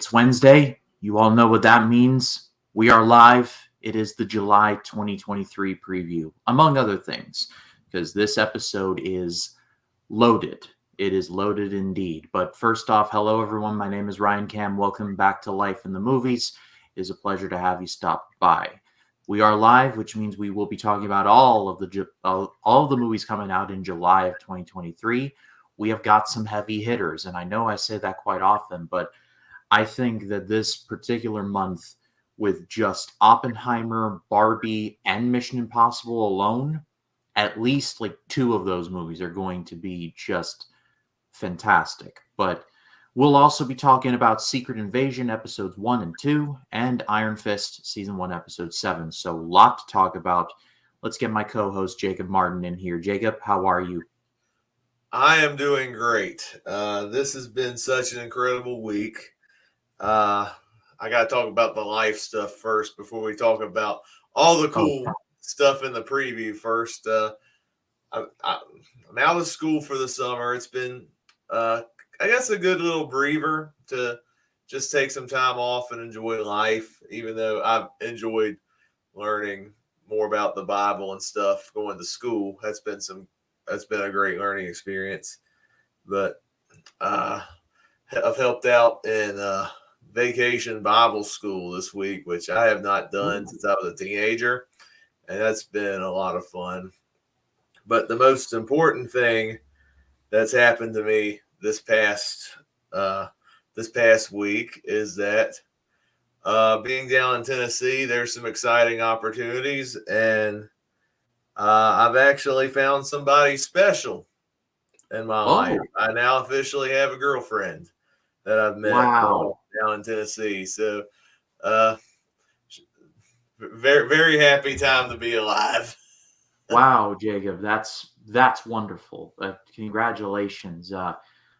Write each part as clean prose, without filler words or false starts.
It's Wednesday. You all know what that means. We are live. It is the July 2023 preview, among other things, because this episode is loaded. It is loaded indeed. But first off, hello everyone. My name is Ryan Cam. Welcome back to Life in the Movies. It is a pleasure to have you stop by. We are live, which means we will be talking about all of the movies coming out in July of 2023. We have got some heavy hitters, and I know I say that quite often, but I think that this particular month, with just Oppenheimer, Barbie, and Mission Impossible alone, at least like two of those movies are going to be just fantastic. But we'll also be talking about Secret Invasion episodes 1 and 2 and Iron Fist season 1 episode 7. So a lot to talk about. Let's get my co-host Jacob Martin in here. Jacob, how are you? I am doing great. This has been such an incredible week. I got to talk about the life stuff first before we talk about all the cool stuff in the preview first. I'm out of school for the summer. It's been, I guess, a good little breather to just take some time off and enjoy life, even though I've enjoyed learning more about the Bible and stuff going to school. That's been a great learning experience. But I've helped out in vacation Bible school this week, which I have not done since I was a teenager, and that's been a lot of fun. But the most important thing that's happened to me this past week is that being down in Tennessee, there's some exciting opportunities, and I've actually found somebody special in my life. I now officially have a girlfriend that I've met down in Tennessee. So, very, very happy time to be alive. Wow, Jacob, that's wonderful. Congratulations.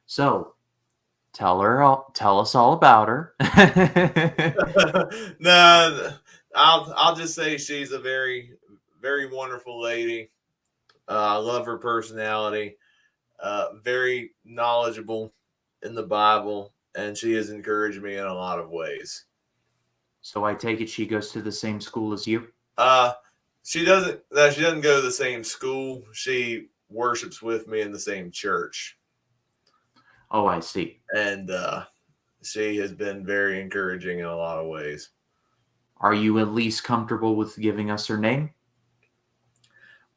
So, tell us all about her. No, I'll just say she's a very, very wonderful lady. I love her personality. Very knowledgeable in the Bible, and she has encouraged me in a lot of ways. So I take it she goes to the same school as you? She doesn't go to the same school. She worships with me in the same church. Oh, I see. And she has been very encouraging in a lot of ways. Are you at least comfortable with giving us her name?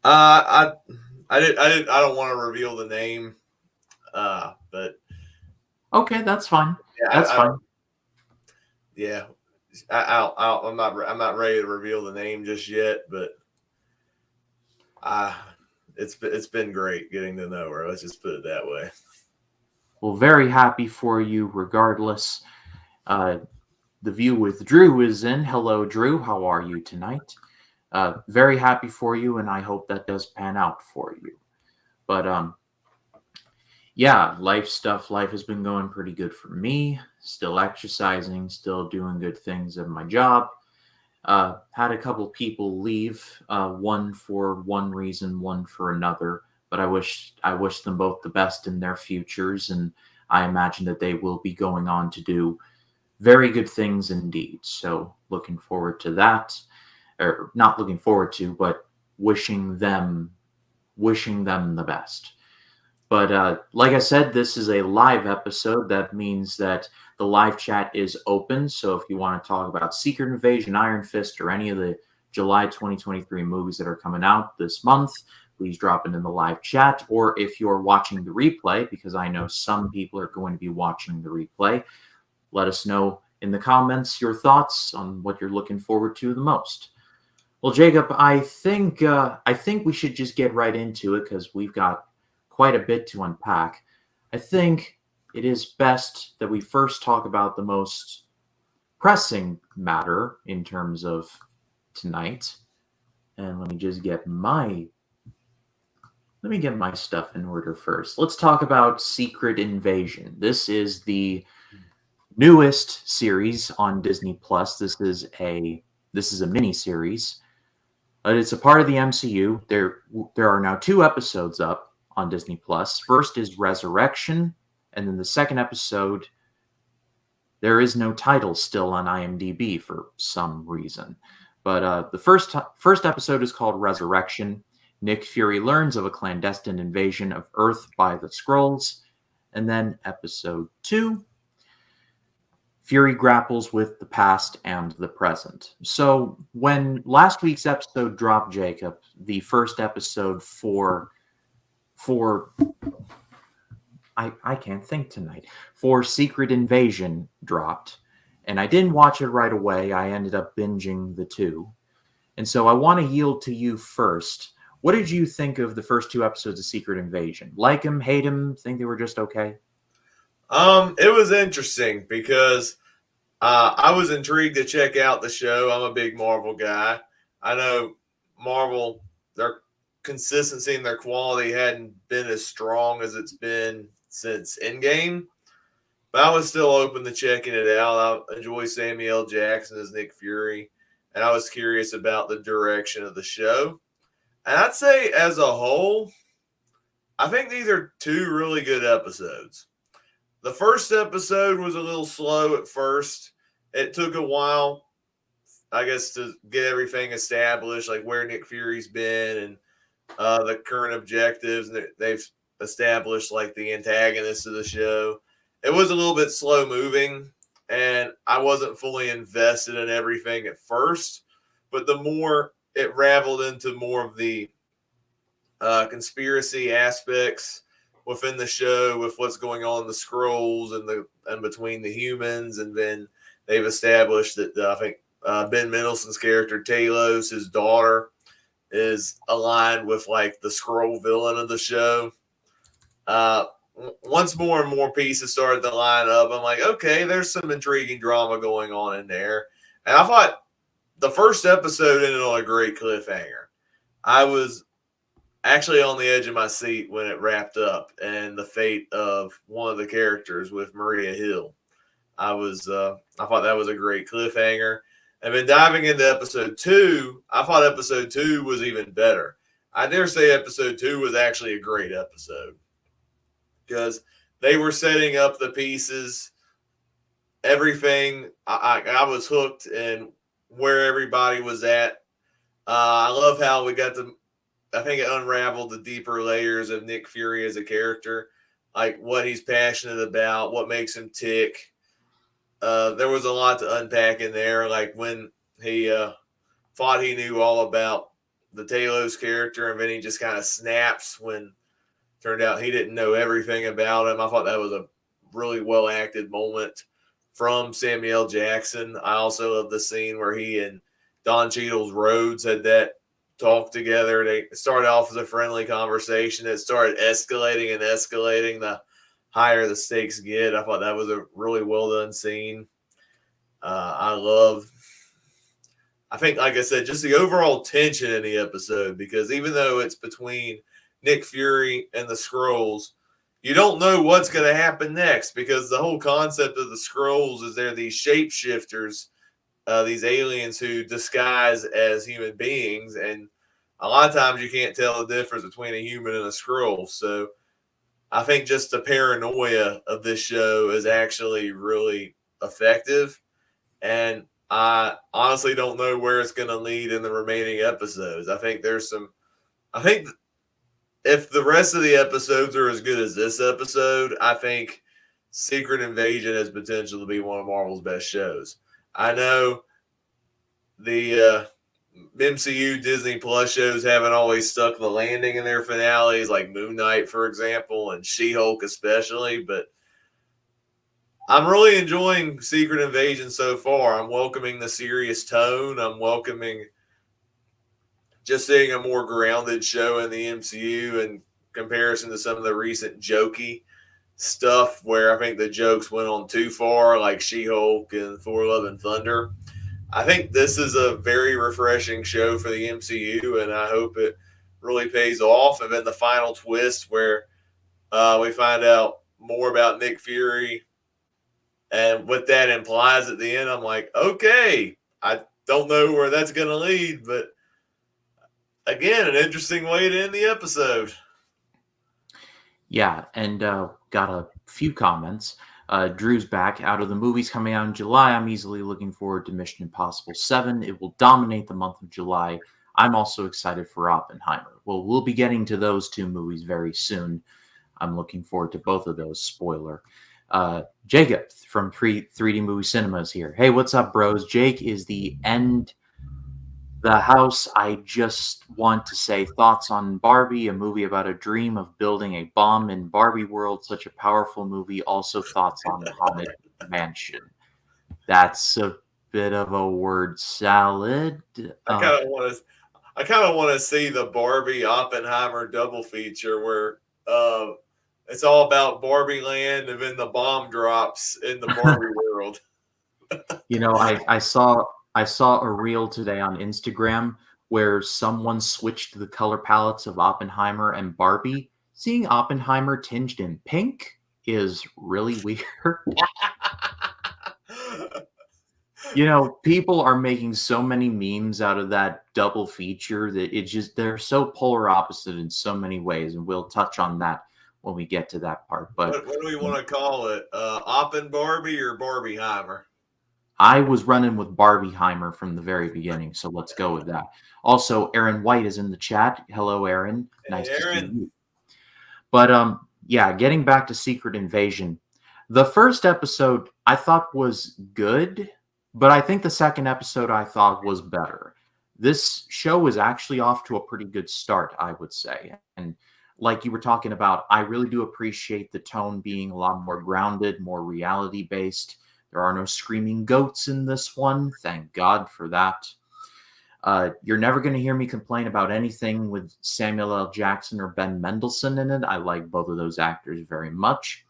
I don't want to reveal the name. But okay, that's fine. Yeah, that's fine. Yeah, I'm not ready to reveal the name just yet, but it's been great getting to know her. Let's just put it that way. Well, very happy for you, regardless. The View with Drew is in. Hello, Drew. How are you tonight? Very happy for you, and I hope that does pan out for you. But yeah, life stuff. Life has been going pretty good for me. Still exercising, still doing good things at my job. Had a couple people leave, one for one reason, one for another. But I wish them both the best in their futures, and I imagine that they will be going on to do very good things indeed. So looking forward to that, or not looking forward to, but wishing them the best. But like I said, this is a live episode. That means that the live chat is open. So if you want to talk about Secret Invasion, Iron Fist, or any of the July 2023 movies that are coming out this month, please drop it in the live chat. Or if you're watching the replay, because I know some people are going to be watching the replay, let us know in the comments your thoughts on what you're looking forward to the most. Well, Jacob, I think we should just get right into it because we've got quite a bit to unpack. I think it is best that we first talk about the most pressing matter in terms of tonight. And let me get my stuff in order first. Let's talk about Secret Invasion. This is the newest series on Disney Plus. This is a mini series. It's a part of the MCU. There are now 2 episodes up on Disney Plus. First is Resurrection, and then the second episode There is no title still on IMDb for some reason. But the first episode is called Resurrection. Nick Fury learns of a clandestine invasion of Earth by the Skrulls. And then episode 2, Fury grapples with the past and the present. So when last week's episode dropped, Jacob, the first episode for I can't think tonight, for Secret Invasion dropped, and I didn't watch it right away. I ended up binging the two. And so I want to yield to you first. What did you think of the first two episodes of Secret Invasion? Like them, hate them, think they were just okay? It was interesting because I was intrigued to check out the show. I'm a big Marvel guy. I know Marvel, their consistency and their quality hadn't been as strong as it's been since Endgame, but I was still open to checking it out. I enjoy Samuel L. Jackson as Nick Fury, and I was curious about the direction of the show. And I'd say, as a whole, I think these are two really good episodes. The first episode was a little slow at first. It took a while, I guess, to get everything established, like where Nick Fury's been and the current objectives. They've established like the antagonist of the show. It was a little bit slow moving, and I wasn't fully invested in everything at first. But the more it raveled into more of the conspiracy aspects within the show, with what's going on in the scrolls and between the humans, and then they've established that I think Ben Mendelsohn's character Talos, his daughter, is aligned with like the scroll villain of the show. Uh, Once more and more pieces started to line up, I'm like, okay, there's some intriguing drama going on in there. And I thought the first episode ended on a great cliffhanger. I was actually on the edge of my seat when it wrapped up and the fate of one of the characters with Maria Hill. I thought that was a great cliffhanger. And then diving into episode two, I thought episode two was even better. I dare say episode two was actually a great episode because they were setting up the pieces, everything. I was hooked in where everybody was at. I love how we got to, I think it unraveled the deeper layers of Nick Fury as a character, like what he's passionate about, what makes him tick. There was a lot to unpack in there, like when he thought he knew all about the Talos character, and then he just kind of snaps when turned out he didn't know everything about him. I thought that was a really well acted moment from Samuel Jackson. I also love the scene where he and Don Cheadle's Rhodes had that talk together. They started off as a friendly conversation. It started escalating and escalating the higher the stakes get. I thought that was a really well done scene. I think, like I said, just the overall tension in the episode, because even though it's between Nick Fury and the Skrulls, you don't know what's going to happen next, because the whole concept of the Skrulls is they're these shapeshifters, these aliens who disguise as human beings, and a lot of times you can't tell the difference between a human and a Skrull. So I think just the paranoia of this show is actually really effective, and I honestly don't know where it's going to lead in the remaining episodes. I think if the rest of the episodes are as good as this episode, I think Secret Invasion has potential to be one of Marvel's best shows. I know the MCU Disney Plus shows haven't always stuck the landing in their finales, like Moon Knight, for example, and She-Hulk especially, but I'm really enjoying Secret Invasion so far. I'm welcoming the serious tone. I'm welcoming just seeing a more grounded show in the MCU in comparison to some of the recent jokey stuff where I think the jokes went on too far, like She-Hulk and Thor: Love and Thunder. I think this is a very refreshing show for the MCU, and I hope it really pays off. And then the final twist where we find out more about Nick Fury and what that implies at the end, I'm like, okay, I don't know where that's going to lead, but again, an interesting way to end the episode. Yeah, and got a few comments. Drew's back out of the movies coming out in July. I'm easily looking forward to Mission Impossible 7. It will dominate the month of July. I'm also excited for Oppenheimer. Well, we'll be getting to those two movies very soon. I'm looking forward to both of those. Spoiler. Jacob from 3D Movie Cinemas here. Hey, what's up, bros? Jake is the house. I just want to say thoughts on Barbie, a movie about a dream of building a bomb in Barbie world. Such a powerful movie. Also, thoughts on Haunted Mansion. That's a bit of a word salad. I kind of want to. I kind of want to see the Barbie Oppenheimer double feature where uh, it's all about Barbie Land and then the bomb drops in the Barbie world. I saw a reel today on Instagram where someone switched the color palettes of Oppenheimer and Barbie. Seeing Oppenheimer tinged in pink is really weird. People are making so many memes out of that double feature that they're so polar opposite in so many ways, and we'll touch on that when we get to that part. But What do we want to call it? Oppen Barbie or Barbieheimer? I was running with Barbieheimer from the very beginning, so let's go with that. Also, Aaron White is in the chat. Hello, Aaron. Hey, Nice to see Aaron. you. But yeah, getting back to Secret Invasion. The first episode I thought was good, but I think the second episode I thought was better. This show is actually off to a pretty good start, I would say. And like you were talking about, I really do appreciate the tone being a lot more grounded, more reality based. There are no screaming goats in this one. Thank God for that. You're never going to hear me complain about anything with Samuel L. Jackson or Ben Mendelsohn in it. I like both of those actors very much.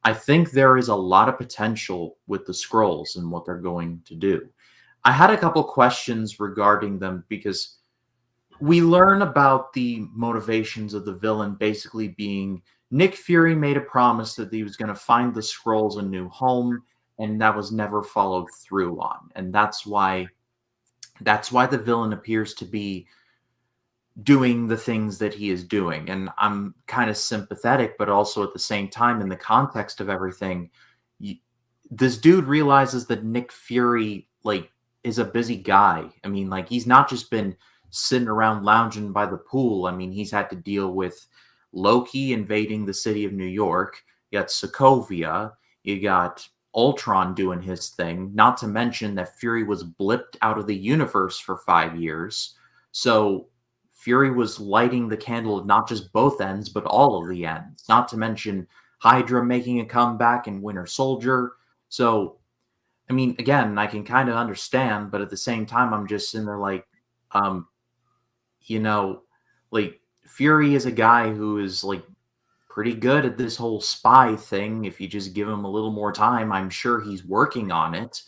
I think there is a lot of potential with the Scrolls and what they're going to do. I had a couple questions regarding them because we learn about the motivations of the villain basically being Nick Fury made a promise that he was going to find the Scrolls a new home, and that was never followed through on. And that's why the villain appears to be doing the things that he is doing. And I'm kind of sympathetic, but also at the same time, in the context of everything, you, this dude realizes that Nick Fury, like, is a busy guy. I mean, like, he's not just been sitting around lounging by the pool. I mean, he's had to deal with Loki invading the city of New York. You got Sokovia. You got Ultron doing his thing. Not to mention that Fury was blipped out of the universe for 5 years. So Fury was lighting the candle of not just both ends, but all of the ends. Not to mention Hydra making a comeback in Winter Soldier. So, I mean, again, I can kind of understand, but at the same time, I'm just sitting there like, um, you know, like Fury is a guy who is like pretty good at this whole spy thing. If you just give him a little more time, I'm sure he's working on it.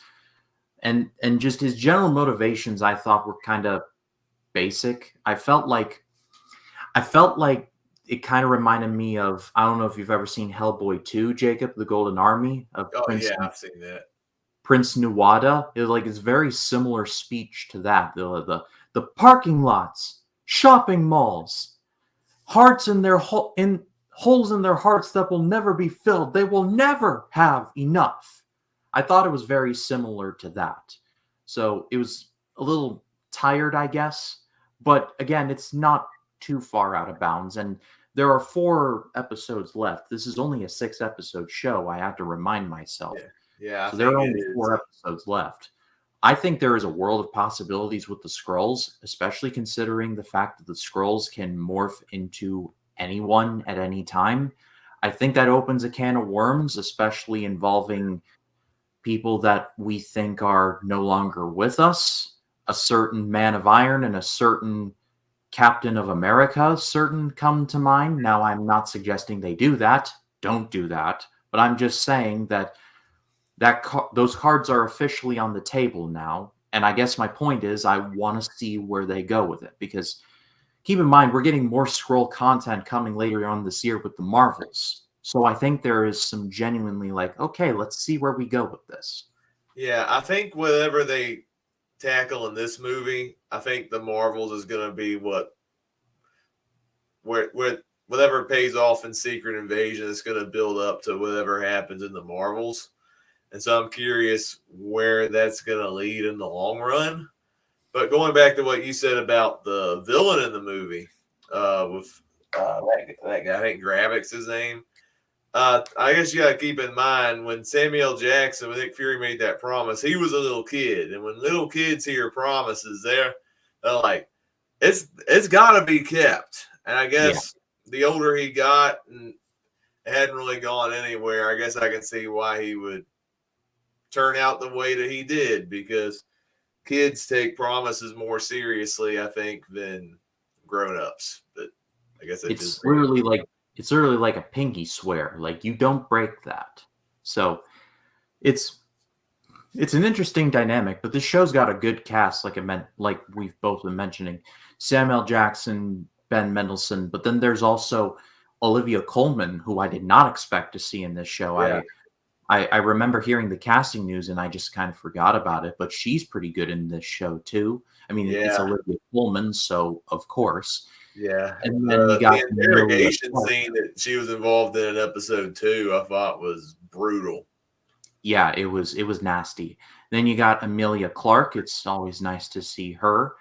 And just his general motivations, I thought were kind of basic. I felt like it kind of reminded me of, I don't know if you've ever seen Hellboy 2, Jacob, The Golden Army of Oh yeah, I've seen that. Prince Nuwada. It's very similar speech to that. The parking lots, shopping malls, hearts in holes in their hearts that will never be filled. They will never have enough. I thought it was very similar to that. So it was a little tired, I guess. But again, it's not too far out of bounds. And there are 4 episodes left. This is only a 6 episode show. I have to remind myself. Yeah, yeah, I So there think are it only is. 4 episodes left. I think there is a world of possibilities with the scrolls, especially considering the fact that the scrolls can morph into anyone at any time. I think that opens a can of worms, especially involving people that we think are no longer with us. A certain Man of Iron and a certain Captain of America, certain come to mind. Now, I'm not suggesting they do that. Don't do that. But I'm just saying that those cards are officially on the table now. And I guess my point is I want to see where they go with it because keep in mind we're getting more scroll content coming later on this year with the Marvels. So I think there is some genuinely like, okay, let's see where we go with this. Yeah, I think whatever they tackle in this movie, I think the Marvels is going to be what whatever pays off in Secret Invasion is going to build up to whatever happens in the Marvels. And so I'm curious where that's going to lead in the long run. But going back to what you said about the villain in the movie, with that guy, I think Gravik's his name. I guess you got to keep in mind when Samuel Jackson, when Nick Fury made that promise, he was a little kid, and when little kids hear promises, they're like, it's got to be kept. And I Yeah. guess the older he got and hadn't really gone anywhere, I guess I can see why he would turn out the way that he did, because kids take promises more seriously, I think, than grown-ups. But I guess that's just It's literally like a pinky swear. Like you don't break that. So it's it's an interesting dynamic, but this show's got a good cast, like we've both been mentioning. Samuel Jackson, Ben Mendelsohn, but then there's also Olivia Colman, who I did not expect to see in this show. yeah, I remember hearing the casting news and I just kind of forgot about it, but she's pretty good in this show too. I mean, it's yeah, Olivia Colman, so of course. yeah. And then you got The Amelia interrogation Clark. scene that she was involved in episode 2, I thought was brutal. Yeah, it was nasty. Then you got Amelia Clark. It's always nice to see her.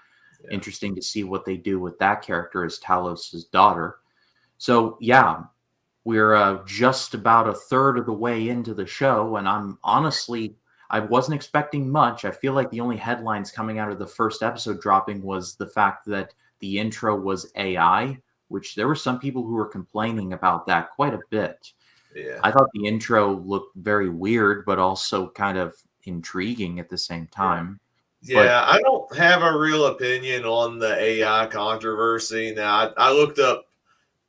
Yeah, Interesting to see what they do with that character as Talos's daughter. So yeah, we're just about a third of the way into the show, and I wasn't expecting much. I feel like the only headlines coming out of the first episode dropping was the fact that the intro was AI, which there were some people who were complaining about that quite a bit. yeah, I thought the intro looked very weird, but also kind of intriguing at the same yeah. time. But Yeah, I don't have a real opinion on the AI controversy. Now, I looked up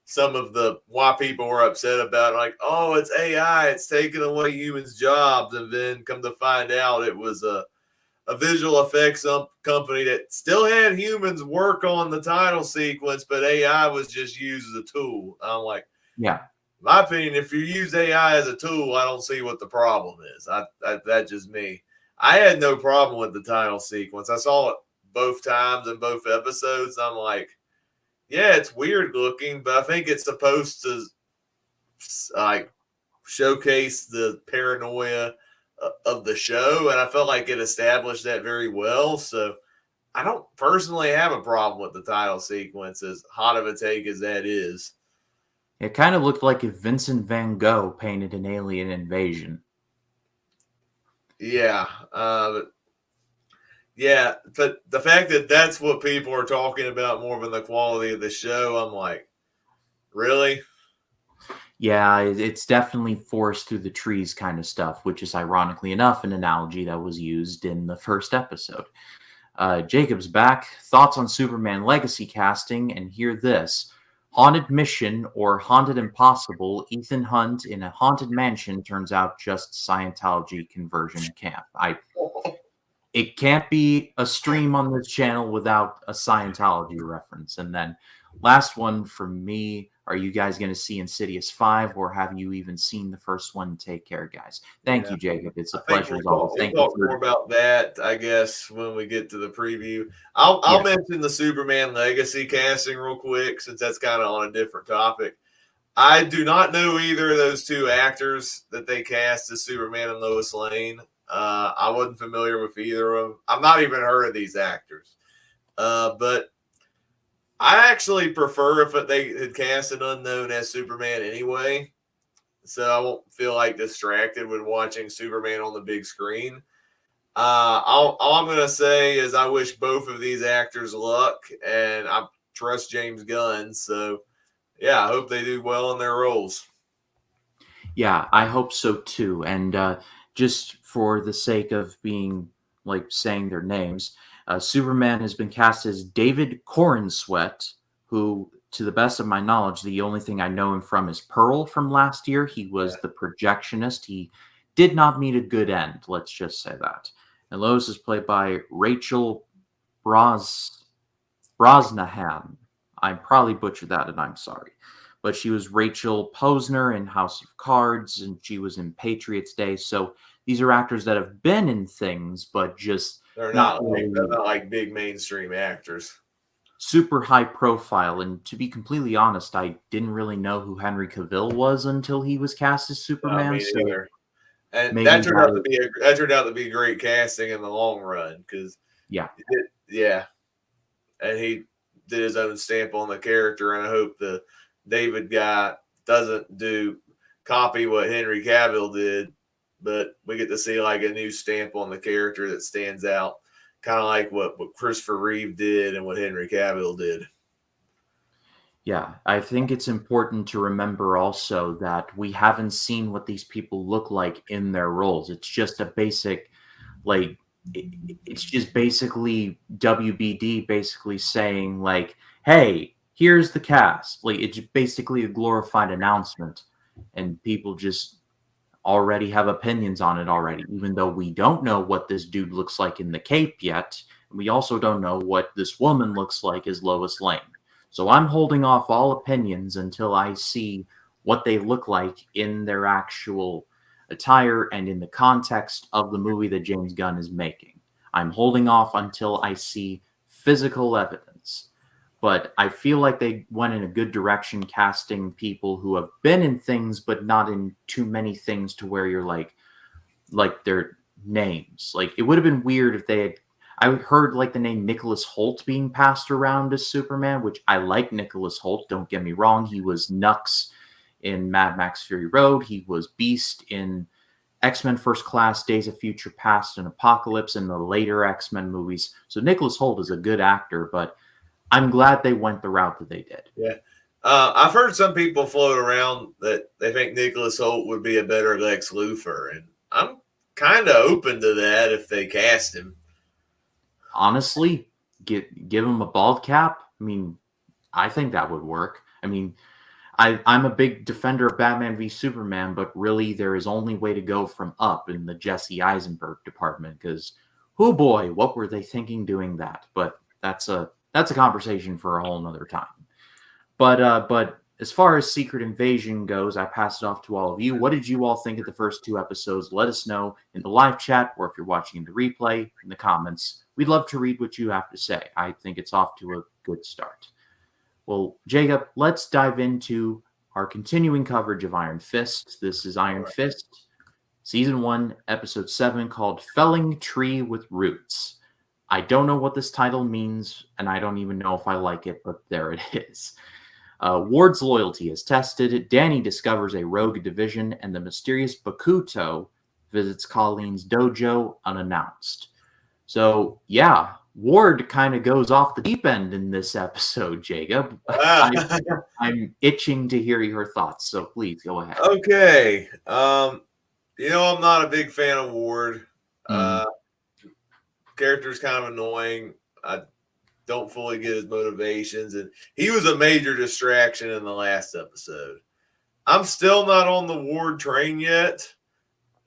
some of the why people were upset about it, like, oh, it's AI, it's taking away humans' jobs, and then come to find out it was a visual effects company that still had humans work on the title sequence, but AI was just used as a tool. I'm like, yeah, in my opinion, if you use AI as a tool, I don't see what the problem is. That's just me. I had no problem with the title sequence. I saw it both times in both episodes. I'm like, yeah, it's weird looking, but I think it's supposed to like showcase the paranoia of the show, and I felt like it established that very well. So I don't personally have a problem with the title sequence, as hot of a take as that is. it kind of looked like if Vincent Van Gogh painted an alien invasion. Yeah, yeah, but the fact that that's what people are talking about more than the quality of the show, I'm like, really? Yeah, it's definitely forest through the trees kind of stuff, which is ironically enough an analogy that was used in the first episode. Jacob's back. Thoughts on Superman Legacy casting, and hear this. Haunted Mission or Haunted Impossible, Ethan Hunt in a haunted mansion turns out just Scientology conversion camp. It can't be a stream on this channel without a Scientology reference. And then last one from me. Are you guys going to see Insidious 5 or have you even seen the first one? Take care, guys. Thank Yeah, you, Jacob. It's a I think pleasure as always. we'll Thank you talk more for about that, I guess, when we get to the preview. I'll yeah, mention the Superman Legacy casting real quick, since that's kind of on a different topic. I do not know either of those two actors that they cast as Superman and Lois Lane. I wasn't familiar with either of them. I've not even heard of these actors. But I actually prefer if they had cast an unknown as Superman anyway, so I won't feel like distracted when watching Superman on the big screen. All I'm gonna say is I wish both of these actors luck, and I trust James Gunn. So yeah, I hope they do well in their roles. yeah, I hope so too. And just for the sake of being like saying their names, Superman has been cast as David Corenswet, who, to the best of my knowledge, the only thing I know him from is Pearl from last year. He Yeah, was the projectionist. He did not meet a good end, let's just say that. And Lois is played by Rachel Bros Brosnahan. I probably butchered that, and I'm sorry. But she was Rachel Posner in House of Cards, and she was in Patriots Day. So these are actors that have been in things, but just not they're really not like big mainstream actors. super high profile. And to be completely honest, I didn't really know who Henry Cavill was until he was cast as I Superman. mean, So either. And maybe that, that turned out to be great casting in the long run because, yeah, yeah, and he did his own stamp on the character. And I hope the David guy doesn't do copy what Henry Cavill did, but we get to see like a new stamp on the character that stands out, kind of like what Christopher Reeve did and what Henry Cavill did. yeah. I think it's important to remember also that we haven't seen what these people look like in their roles. It's just a basic, like, it's just basically WBD basically saying, like, hey, here's the cast. Like, it's basically a glorified announcement. And people just already have opinions on it already, even though we don't know what this dude looks like in the cape yet. We also don't know what this woman looks like as Lois Lane. So I'm holding off all opinions until I see what they look like in their actual attire and in the context of the movie that James Gunn is making. I'm holding off until I see physical evidence. But I feel like they went in a good direction casting people who have been in things but not in too many things to where you're like their names. Like it would have been weird if they had I heard like the name Nicholas Holt being passed around as Superman, which I like Nicholas Holt, don't get me wrong. He was Nux in Mad Max Fury Road. He was Beast in X-Men First Class, Days of Future Past, and Apocalypse in the later X-Men movies. So Nicholas Holt is a good actor, but I'm glad they went the route that they did. Yeah. I've heard some people float around that they think Nicholas Holt would be a better Lex Luthor, and I'm kind of open to that if they cast him. Honestly, give him a bald cap. I mean, I think that would work. I mean, I'm a big defender of Batman v Superman, but really there is only way to go from up in the Jesse Eisenberg department because, oh boy, what were they thinking doing that? But that's a conversation for a whole nother time. But as far as Secret Invasion goes, I pass it off to all of you. What did you all think of the first two episodes? Let us know in the live chat, or if you're watching in the replay, in the comments. We'd love to read what you have to say. I think it's off to a good start. Well, Jacob, let's dive into our continuing coverage of Iron Fist. This is Iron Fist, Season 1, Episode 7, called Felling Tree with Roots. I don't know what this title means, and I don't even know if I like it, but there it is. Ward's loyalty is tested. Danny discovers a rogue division, and the mysterious Bakuto visits Colleen's dojo unannounced. So, yeah, Ward kind of goes off the deep end in this episode, Jacob. Wow. I'm itching to hear your thoughts, so please go ahead. Okay. I'm not a big fan of Ward. Mm, Character's kind of annoying. I don't fully get his motivations, and he was a major distraction in the last episode. I'm still not on the Ward train yet.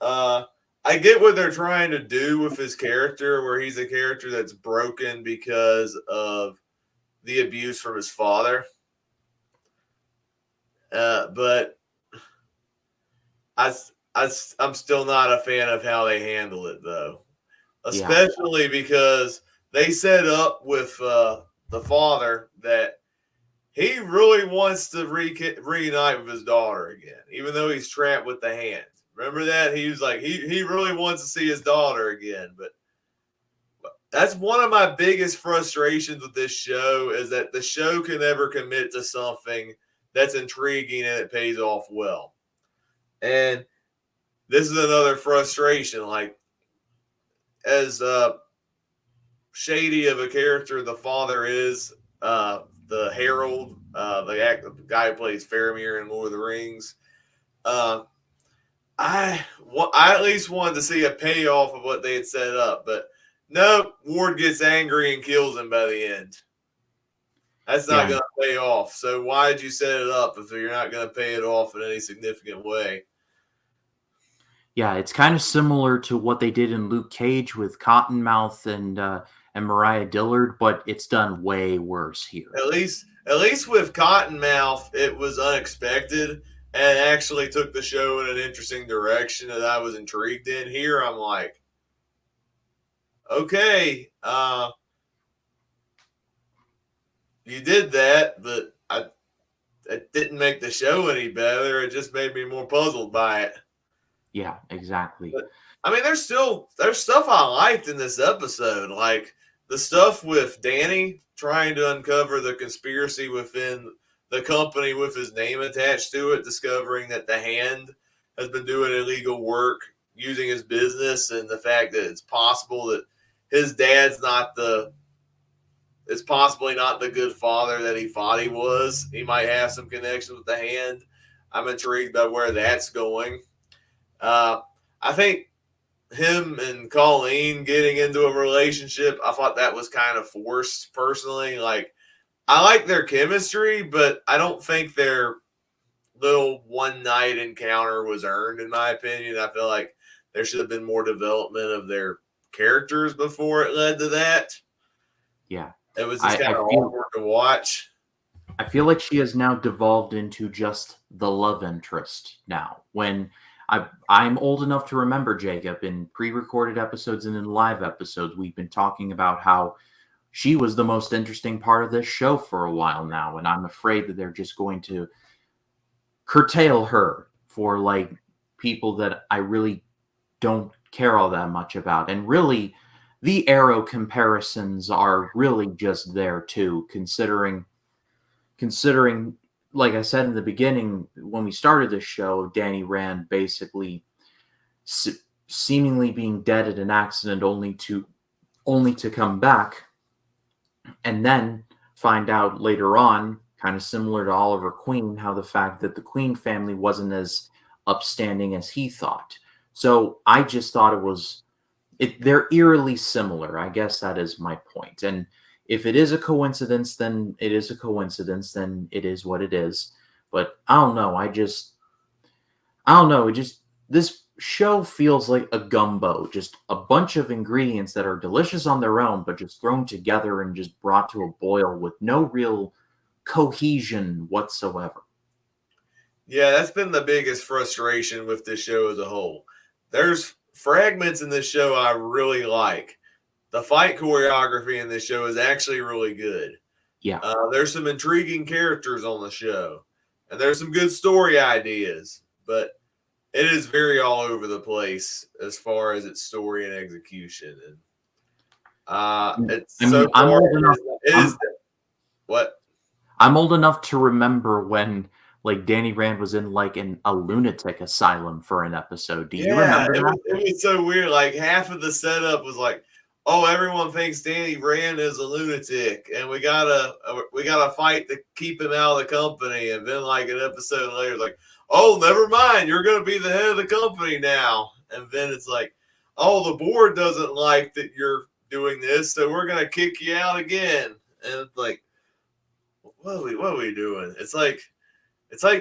Uh, I get what they're trying to do with his character, where he's a character that's broken because of the abuse from his father. But I, I'm still not a fan of how they handle it, though, yeah, especially because they set up with the father that he really wants to reunite with his daughter again, even though he's trapped with the hand. Remember that? He was like, he really wants to see his daughter again. But that's one of my biggest frustrations with this show is that the show can never commit to something that's intriguing and it pays off well. And this is another frustration. Like, as shady of a character the father is, the Herald, the guy who plays Faramir in Lord of the Rings, uh, I at least wanted to see a payoff of what they had set up, but no, Ward gets angry and kills him by the end. That's not yeah, going to pay off. So why did you set it up if you're not going to pay it off in any significant way? yeah. It's kind of similar to what they did in Luke Cage with Cottonmouth and Mariah Dillard, but it's done way worse here. At least with Cottonmouth, it was unexpected and actually took the show in an interesting direction that I was intrigued in. Here, I'm like, okay, you did that, but it didn't make the show any better. It just made me more puzzled by it. Yeah, exactly. But I mean, there's stuff I liked in this episode, like the stuff with Danny trying to uncover the conspiracy within the company with his name attached to it, discovering that the Hand has been doing illegal work using his business, and the fact that it's possible that his dad's not the it's possibly not the good father that he thought he was. He might have some connection with the Hand. I'm intrigued by where that's going. Uh, I think him and Colleen getting into a relationship, I thought that was kind of forced personally. Like, I like their chemistry, but I don't think their little one night encounter was earned, in my opinion. I feel like there should have been more development of their characters before it led to that. Yeah. It was just I, kind I of feel awkward to watch. I feel like she has now devolved into just the love interest now. When I'm old enough to remember, Jacob, in pre-recorded episodes and in live episodes, we've been talking about how she was the most interesting part of this show for a while now, and I'm afraid that they're just going to curtail her for like people that I really don't care all that much about. And really, the Arrow comparisons are really just there too, considering, like I said in the beginning, when we started this show, Danny Rand basically seemingly being dead at an accident, only to come back, and then find out later on, kind of similar to Oliver Queen, how the fact that the Queen family wasn't as upstanding as he thought. So I just thought they're eerily similar. I guess that is my point. And if it is a coincidence, then it is a coincidence, then it is what it is. But I don't know. I don't know. This show feels like a gumbo, just a bunch of ingredients that are delicious on their own, but just thrown together and just brought to a boil with no real cohesion whatsoever. Yeah, that's been the biggest frustration with this show as a whole. There's fragments in this show I really like. The fight choreography in this show is actually really good. Yeah. There's some intriguing characters on the show, and there's some good story ideas, but it is very all over the place as far as its story and execution. And it's I so mean, far it is I'm what I'm old enough to remember when like Danny Rand was in like a lunatic asylum for an episode. Do you Yeah, remember that? it was so weird. Like half of the setup was like, oh, everyone thinks Danny Rand is a lunatic, and we gotta fight to keep him out of the company. And then like an episode later, it's like, oh, never mind, you're gonna be the head of the company now. And then it's like, oh, the board doesn't like that you're doing this, so we're gonna kick you out again. And it's like, what are we doing? It's like,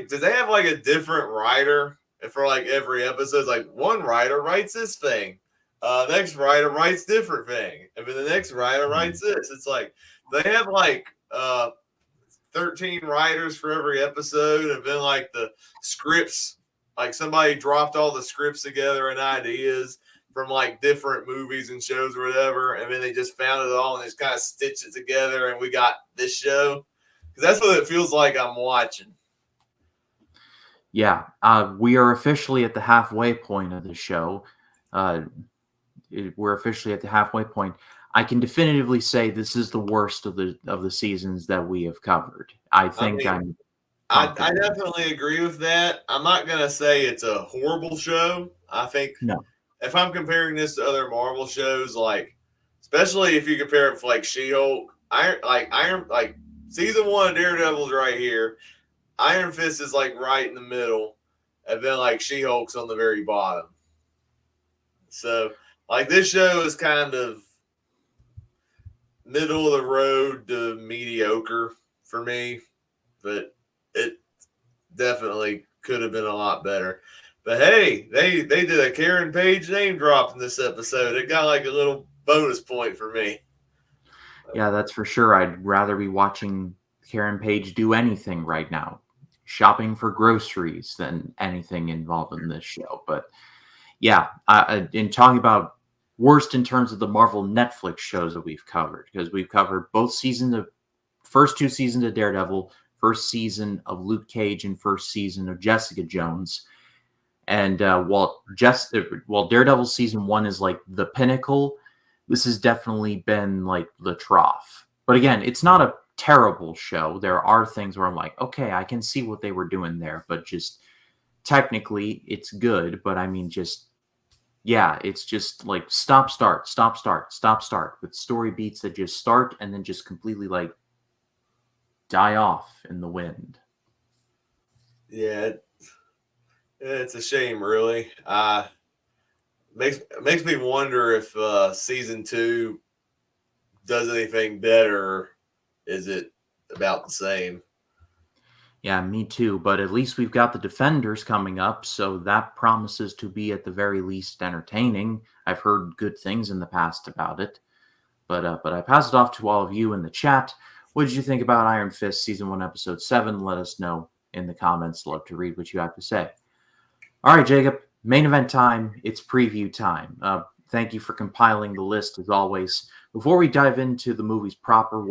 do they have like a different writer for like every episode? It's like one writer writes this thing, next writer writes different thing, and then the next writer writes this. It's like they have like 13 writers for every episode, and then like the scripts, like somebody dropped all the scripts together and ideas from like different movies and shows or whatever, and then they just found it all and just kind of stitched it together, and we got this show. Because that's what it feels like I'm watching. Yeah, we are officially at the halfway point of the show. We're officially at the halfway point. I can definitively say this is the worst of the seasons that we have covered. I think mean, I'm I comfortable. definitely agree with that. I'm not gonna say it's a horrible show. I think No. if I'm comparing this to other Marvel shows, like especially if you compare it with like She-Hulk, like season one of Daredevil's right here. Iron Fist is like right in the middle, and then like She-Hulk's on the very bottom. So like this show is kind of middle of the road to mediocre for me, but it definitely could have been a lot better. But hey, they did a Karen Page name drop in this episode. It got like a little bonus point for me. Yeah, that's for sure. I'd rather be watching Karen Page do anything right now, shopping for groceries, than anything involved in this show. But yeah, in talking about worst in terms of the Marvel Netflix shows that we've covered, because we've covered both seasons of first two seasons of Daredevil, first season of Luke Cage, and first season of Jessica Jones. And while Daredevil season one is like the pinnacle, this has definitely been like the trough. But again, it's not a terrible show. There are things where I'm like, okay, I can see what they were doing there, but just technically it's good. But I mean, just yeah, it's just like stop, start, stop, start, stop, start with story beats that just start and then just completely like die off in the wind. Yeah, it's a shame, really. Makes me wonder if season two does anything better. Is it about the same? Yeah, me too. But at least we've got the Defenders coming up, so that promises to be at the very least entertaining. I've heard good things in the past about it. But I pass it off to all of you in the chat. What did you think about Iron Fist season one, episode 7? Let us know in the comments. Love to read what you have to say. All right, Jacob. Main event time. It's preview time. Thank you for compiling the list as always. Before we dive into the movies proper,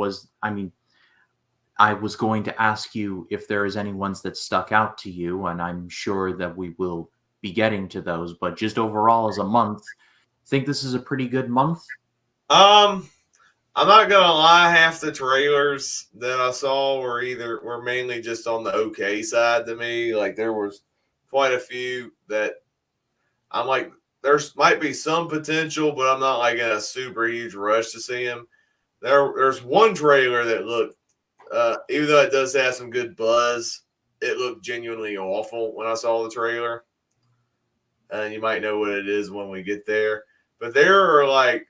I was going to ask you if there is any ones that stuck out to you, and I'm sure that we will be getting to those. But just overall, as a month, think this is a pretty good month? Um, I'm not gonna lie. Half the trailers that I saw were mainly just on the okay side to me. Like there was quite a few that I'm like, there's might be some potential, but I'm not like in a super huge rush to see them. There's one trailer that looked, even though it does have some good buzz, it looked genuinely awful when I saw the trailer. And you might know what it is when we get there. But there are like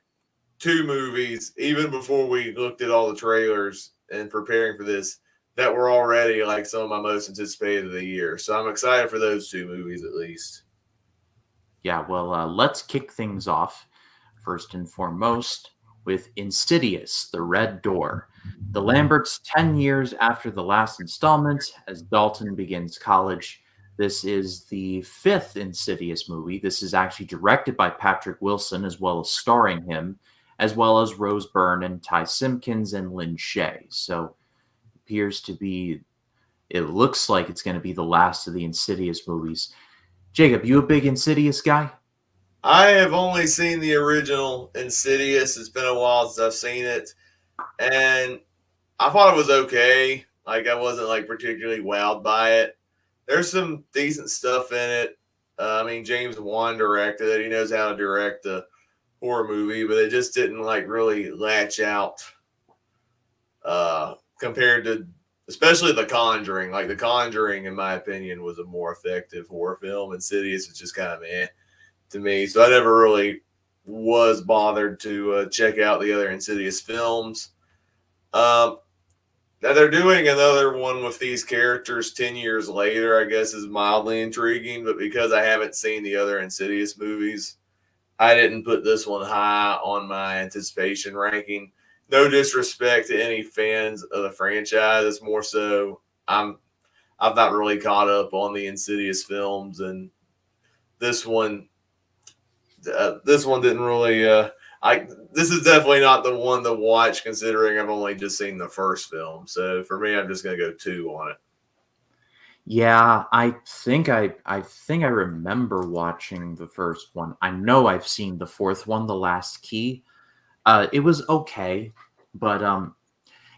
two movies, even before we looked at all the trailers and preparing for this, that were already like some of my most anticipated of the year. So I'm excited for those two movies at least. Yeah, well, let's kick things off first and foremost with Insidious, The Red Door. The Lamberts 10 years after the last installment as Dalton begins college. This is the fifth Insidious movie. This is actually directed by Patrick Wilson as well as starring him, as well as Rose Byrne and Ty Simpkins and Lynn Shay. So appears to be, it looks like it's going to be the last of the Insidious movies. Jacob, you a big Insidious guy? I have only seen the original Insidious. It's been a while since I've seen it. And I thought it was okay. Like I wasn't like particularly wowed by it. There's some decent stuff in it. I mean, James Wan directed it. He knows how to direct a horror movie, but it just didn't like really latch out compared to, especially The Conjuring. Like The Conjuring, in my opinion, was a more effective horror film. Insidious is just kind of to me, so I never really was bothered to check out the other Insidious films. Um, Now they're doing another one with these characters 10 years later, I guess is mildly intriguing, but because I haven't seen the other Insidious movies, I didn't put this one high on my anticipation ranking. No disrespect to any fans of the franchise. It's more so I've not really caught up on the Insidious films, and this one this one didn't really I this is definitely not the one to watch considering I've only just seen the first film. So for me, I'm just gonna go 2 on it. Yeah, I think I remember watching the first one. I know I've seen the fourth one, The Last Key. It was okay, but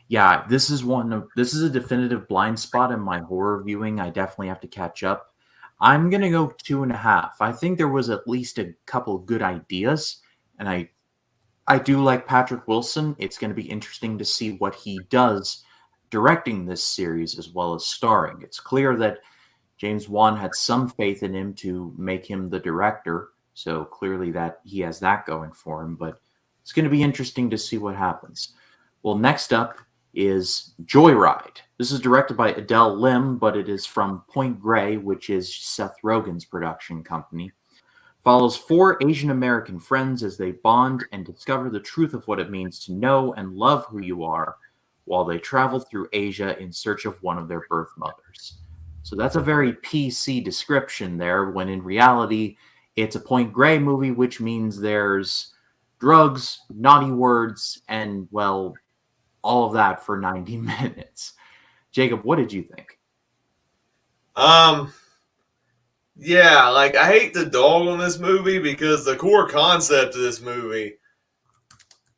yeah, this is a definitive blind spot in my horror viewing. I definitely have to catch up. I'm gonna go 2.5. I think there was at least a couple good ideas, and I do like Patrick Wilson. It's going to be interesting to see what he does directing this series as well as starring. It's clear that James Wan had some faith in him to make him the director, so clearly that he has that going for him, but it's going to be interesting to see what happens. Well, next up is Joyride. This is directed by Adele Lim, but it is from Point Grey, which is Seth Rogen's production company. Follows four Asian American friends as they bond and discover the truth of what it means to know and love who you are while they travel through Asia in search of one of their birth mothers. So that's a very PC description there, when in reality, it's a Point Grey movie, which means there's drugs, naughty words, and, well, all of that for 90 minutes. Jacob, what did you think? Um, yeah, like I hate the dog on this movie because the core concept of this movie,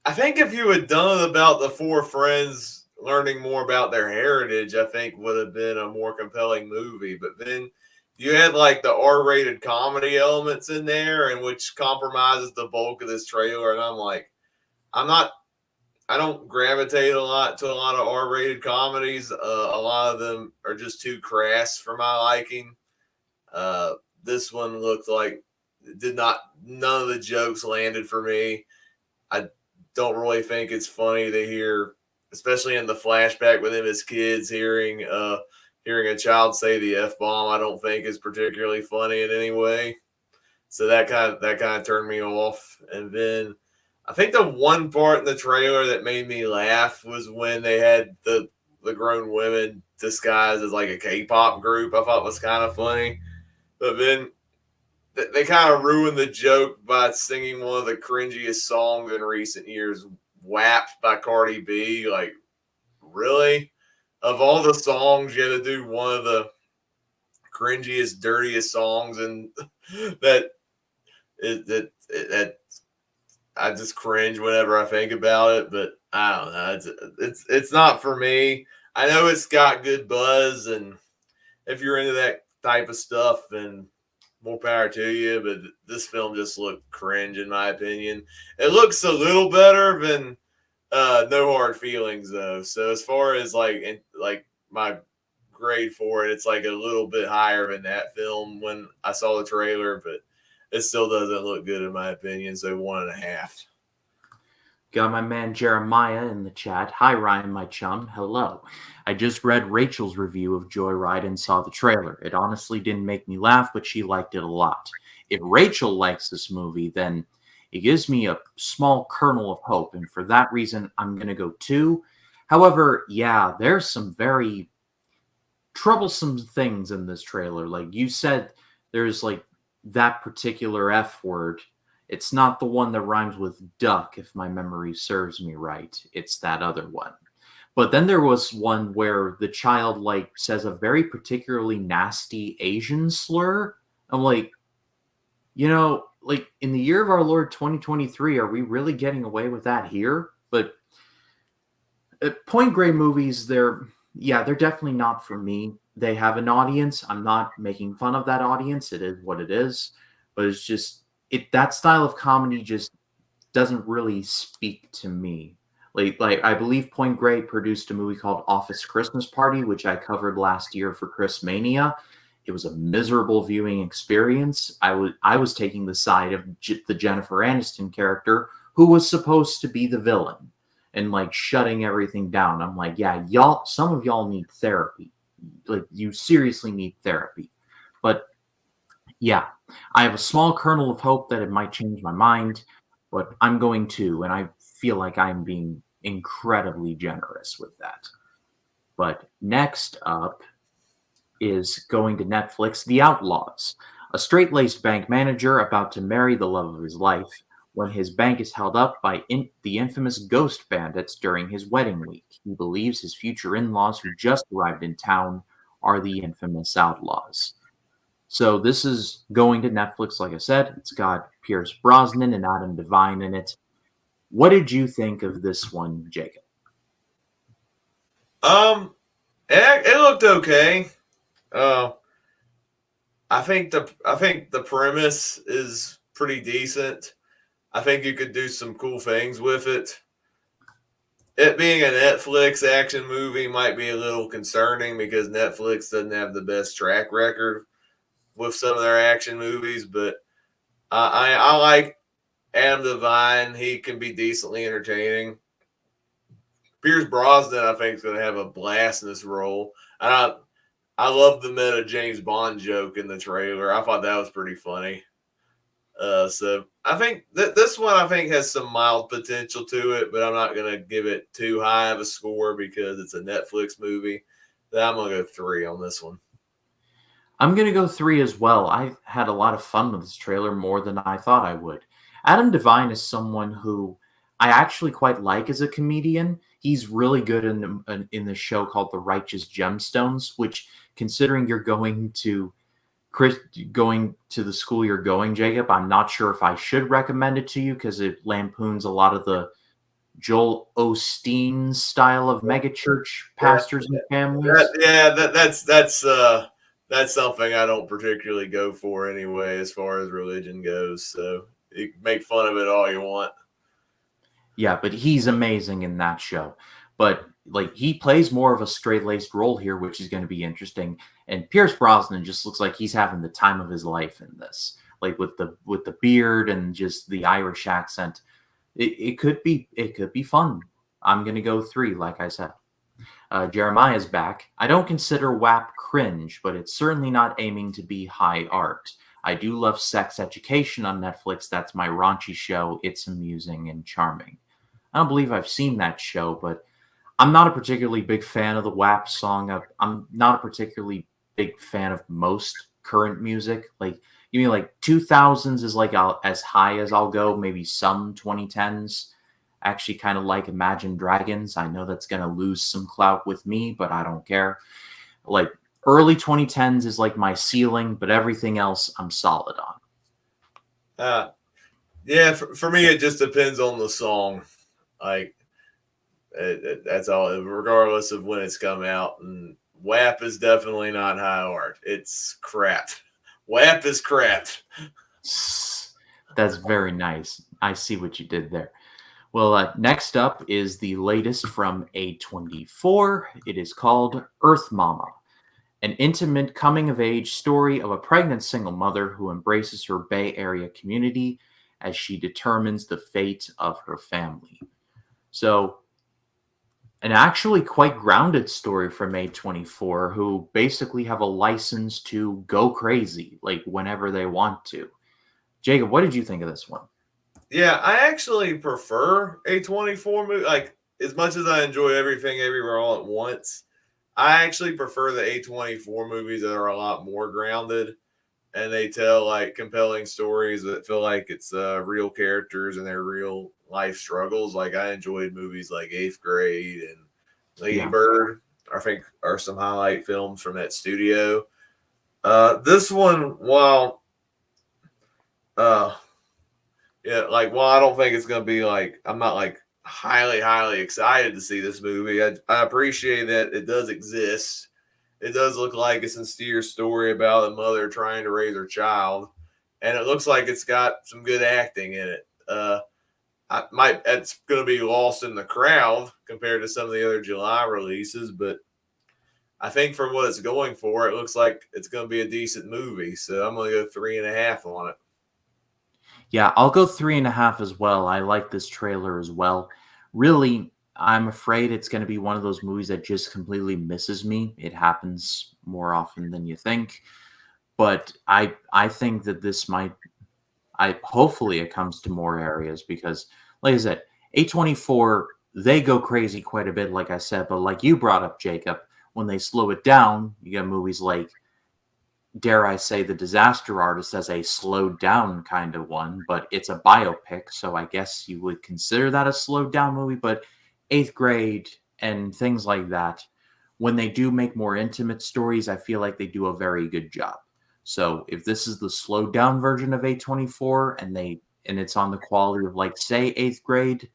I think if you had done it about the four friends learning more about their heritage, I think would have been a more compelling movie. But then you had like the R-rated comedy elements in there, and which compromises the bulk of this trailer. And I'm like, I'm not I don't gravitate a lot of R-rated comedies. A lot of them are just too crass for my liking. Uh, this one looked like did not none of the jokes landed for me. I don't really think it's funny to hear, especially in the flashback with him as kids, hearing a child say the f bomb. I don't think is particularly funny in any way. So that kind of turned me off. And then I think the one part in the trailer that made me laugh was when they had the grown women disguised as like a K-pop group. I thought was kind of funny, but then they kind of ruined the joke by singing one of the cringiest songs in recent years, "WAP" by Cardi B. Like, really? Of all the songs, you had to do one of the cringiest, dirtiest songs, and that that I just cringe whenever I think about it. But I don't know. It's not for me. I know it's got good buzz, and if you're into that type of stuff, then more power to you. But this film just looked cringe, in my opinion. It looks a little better than No Hard Feelings, though. So as far as like my grade for it, it's like a little bit higher than that film when I saw the trailer, but it still doesn't look good in my opinion. So 1.5. Got my man Jeremiah in the chat. Hi, Ryan, my chum. Hello. I just read Rachel's review of Joyride and saw the trailer. It honestly didn't make me laugh, but she liked it a lot. If Rachel likes this movie, then it gives me a small kernel of hope, and for that reason, I'm going to go 2. However, yeah, there's some very troublesome things in this trailer. Like you said, there's like that particular F word. It's not the one that rhymes with duck, if my memory serves me right. It's that other one. But then there was one where the child like says a very particularly nasty Asian slur. I'm like, like in the year of our Lord 2023, are we really getting away with that here? But Point Grey movies, they're definitely not for me. They have an audience. I'm not making fun of that audience. It is what it is. But it's just that style of comedy just doesn't really speak to me. Like I believe Point Grey produced a movie called Office Christmas Party, which I covered last year for Chris Mania. It was a miserable viewing experience. I was taking the side of the Jennifer Aniston character, who was supposed to be the villain, and like shutting everything down. I'm like, yeah, y'all, some of y'all need therapy. Like, you seriously need therapy. But yeah, I have a small kernel of hope that it might change my mind, but I'm going to, and I feel like I'm being incredibly generous with that. But next up is going to Netflix, The Outlaws. A straight laced bank manager about to marry the love of his life when his bank is held up by the infamous ghost bandits during his wedding week. He believes his future in laws, who just arrived in town, are the infamous outlaws. So this is going to Netflix, like I said. It's got Pierce Brosnan and Adam Devine in it. What did you think of this one, Jacob? Um, it looked okay. Uh, I think the premise is pretty decent. I think you could do some cool things with it. It being a Netflix action movie might be a little concerning because Netflix doesn't have the best track record with some of their action movies. But I like Adam Devine. He can be decently entertaining. Pierce Brosnan, I think, is going to have a blast in this role. And I love the meta James Bond joke in the trailer. I thought that was pretty funny. So I think this one I think has some mild potential to it, but I'm not gonna give it too high of a score because it's a Netflix movie. I'm gonna go 3 on this one. I'm going to go 3 as well. I had a lot of fun with this trailer, more than I thought I would. Adam Devine is someone who I actually quite like as a comedian. He's really good in the show called The Righteous Gemstones, which, considering you're Chris going to the school you're going, Jacob, I'm not sure if I should recommend it to you because it lampoons a lot of the Joel Osteen style of megachurch Yeah, pastors and families. that's something I don't particularly go for anyway, as far as religion goes. So you can make fun of it all you want. Yeah, but he's amazing in that show. But like he plays more of a straight-laced role here, which is going to be interesting. And Pierce Brosnan just looks like he's having the time of his life in this. Like with the beard and just the Irish accent. It could be fun. I'm gonna go 3, like I said. Jeremiah's back. I don't consider WAP cringe, but it's certainly not aiming to be high art. I do love Sex Education on Netflix. That's my raunchy show. It's amusing and charming. I don't believe I've seen that show, but I'm not a particularly big fan of the WAP song. I'm not a particularly big fan of most current music. Like, you mean like 2000s is like as high as I'll go, maybe some 2010s. Actually, kind of like Imagine Dragons. I know that's going to lose some clout with me, but I don't care. Like, early 2010s is like my ceiling, but everything else I'm solid on. Uh, yeah, for me, it just depends on the song. Like, that's all, regardless of when it's come out. And WAP is definitely not high art. It's crap. WAP is crap. That's very nice. I see what you did there. Well, next up is the latest from A24. It is called Earth Mama, an intimate coming of age story of a pregnant single mother who embraces her Bay Area community as she determines the fate of her family. So, an actually quite grounded story from A24, who basically have a license to go crazy like whenever they want to. Jacob, what did you think of this one? Yeah, I actually prefer A24 movie. Like, as much as I enjoy Everything Everywhere All at Once, I actually prefer the A24 movies that are a lot more grounded and they tell like compelling stories that feel like it's real characters and their real life struggles. Like, I enjoyed movies like Eighth Grade and Lady Yeah. Bird. I think are some highlight films from that studio. This one, while uh, yeah, like, well, I don't think it's gonna be like, I'm not like highly excited to see this movie. I appreciate that it does exist. It does look like a sincere story about a mother trying to raise her child, and it looks like it's got some good acting in it. It's going to be lost in the crowd compared to some of the other July releases, but I think for what it's going for, it looks like it's going to be a decent movie. So I'm going to go 3.5 on it. Yeah, I'll go 3.5 as well. I like this trailer as well. Really, I'm afraid it's going to be one of those movies that just completely misses me. It happens more often than you think, but I think that this might. I hopefully it comes to more areas because, like I said, A24 they go crazy quite a bit, like I said. But like you brought up, Jacob, when they slow it down, you get movies like, dare I say, The Disaster Artist as a slowed down kind of one, but it's a biopic, so I guess you would consider that a slowed down movie. But Eighth Grade and things like that, when they do make more intimate stories, I feel like they do a very good job. So if this is the slowed down version of A24 and it's on the quality of like say Eighth Grade,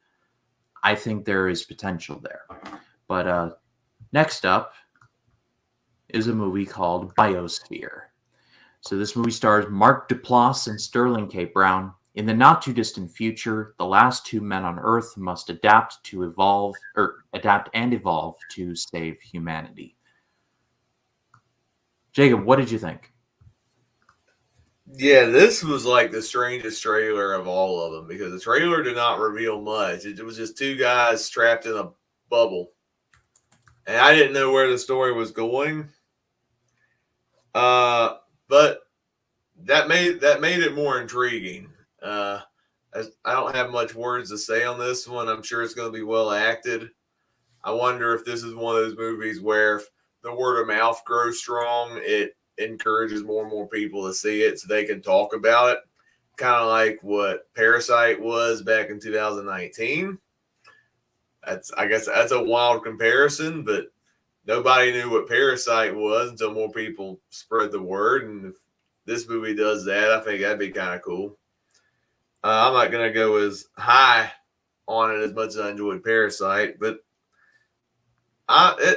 I think there is potential there. But next up is a movie called Biosphere. So this movie stars Mark Duplass and Sterling K. Brown. In the not too distant future, the last two men on Earth must adapt and evolve to save humanity. Jacob, what did you think? Yeah, this was like the strangest trailer of all of them because the trailer did not reveal much. It was just two guys trapped in a bubble, and I didn't know where the story was going. But that made it more intriguing. Uh, I don't have much words to say on this one. I'm sure it's going to be well acted. I wonder if this is one of those movies where if the word of mouth grows strong, it encourages more and more people to see it so they can talk about it. kind of like what Parasite was back in 2019. I guess that's a wild comparison, but nobody knew what Parasite was until more people spread the word. And if this movie does that, I think that'd be kind of cool. I'm not gonna go as high on it as much as I enjoyed Parasite, but I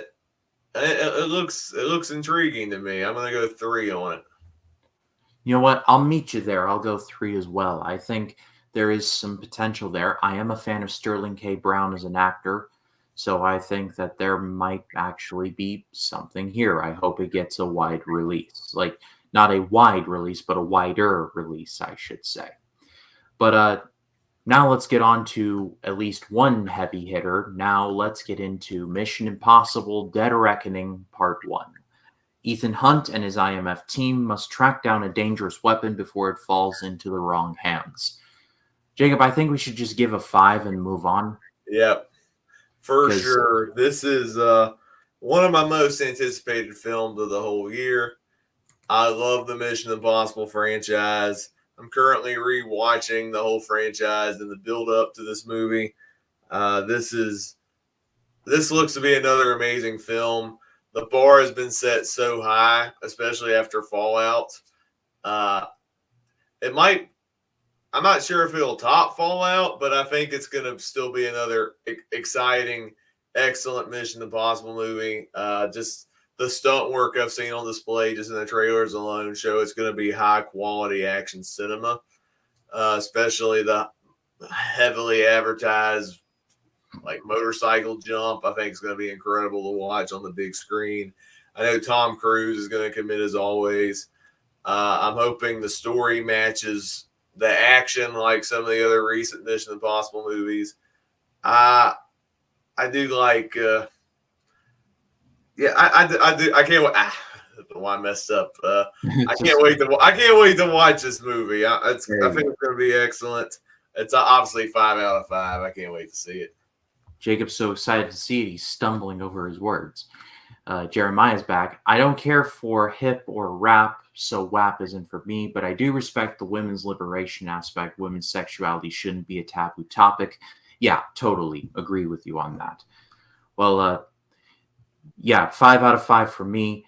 it looks intriguing to me. I'm gonna go 3 on it. You know what? I'll meet you there. I'll go three as well. I think there is some potential there. I am a fan of Sterling K. Brown as an actor, so I think that there might actually be something here. I hope it gets a wide release. Like, not a wide release, but a wider release, I should say. But now let's get on to at least one heavy hitter. Now let's get into Mission Impossible Dead Reckoning Part 1. Ethan Hunt and his IMF team must track down a dangerous weapon before it falls into the wrong hands. Jacob, I think we should just give a 5 and move on. Yep, for Because sure. This is one of my most anticipated films of the whole year. I love the Mission Impossible franchise. I'm currently rewatching the whole franchise and the build up to this movie. This is this looks to be another amazing film. The bar has been set so high, especially after Fallout. Uh, it might. I'm not sure if it'll top Fallout, but I think it's going to still be another exciting, excellent Mission Impossible movie. Just the stunt work I've seen on display, just in the trailers alone, show it's going to be high quality action cinema. Especially the heavily advertised like motorcycle jump. I think it's going to be incredible to watch on the big screen. I know Tom Cruise is going to commit as always. I'm hoping the story matches the action like some of the other recent Mission Impossible movies. I I do like yeah I do I can't wait. Why I messed up. I can't just wait to I can't wait to watch this movie. there I you think go. it's going to be excellent. It's obviously 5 out of 5. I can't wait to see it. Jacob's so excited to see it, he's stumbling over his words. Jeremiah's back. I don't care for hip or rap, so WAP isn't for me, but I do respect the women's liberation aspect. Women's sexuality shouldn't be a taboo topic. Yeah, totally agree with you on that. Well, yeah, 5 out of 5 for me.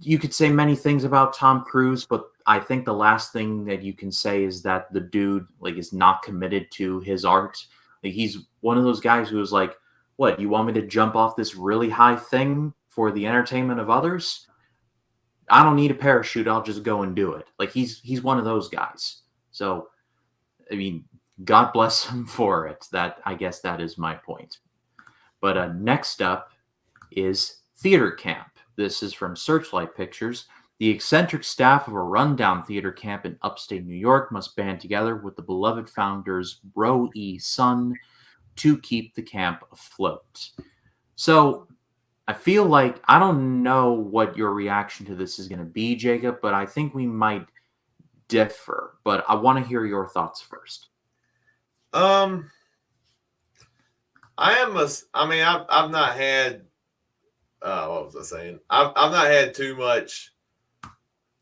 You could say many things about Tom Cruise, but I think the last thing that you can say is that the dude like is not committed to his art. Like he's one of those guys who is like, "What? You want me to jump off this really high thing for the entertainment of others? I don't need a parachute. I'll just go and do it." Like he's one of those guys. So, I mean, God bless him for it. That I guess that is my point. But next up is Theater Camp. This is from Searchlight Pictures. The eccentric staff of a rundown theater camp in upstate New York must band together with the beloved founder's Bro E son to keep the camp afloat. So I feel like I don't know what your reaction to this is going to be, Jacob, but I think we might differ. But I want to hear your thoughts first. Um, I am a. I mean, I've not had. What was I saying? I've not had too much.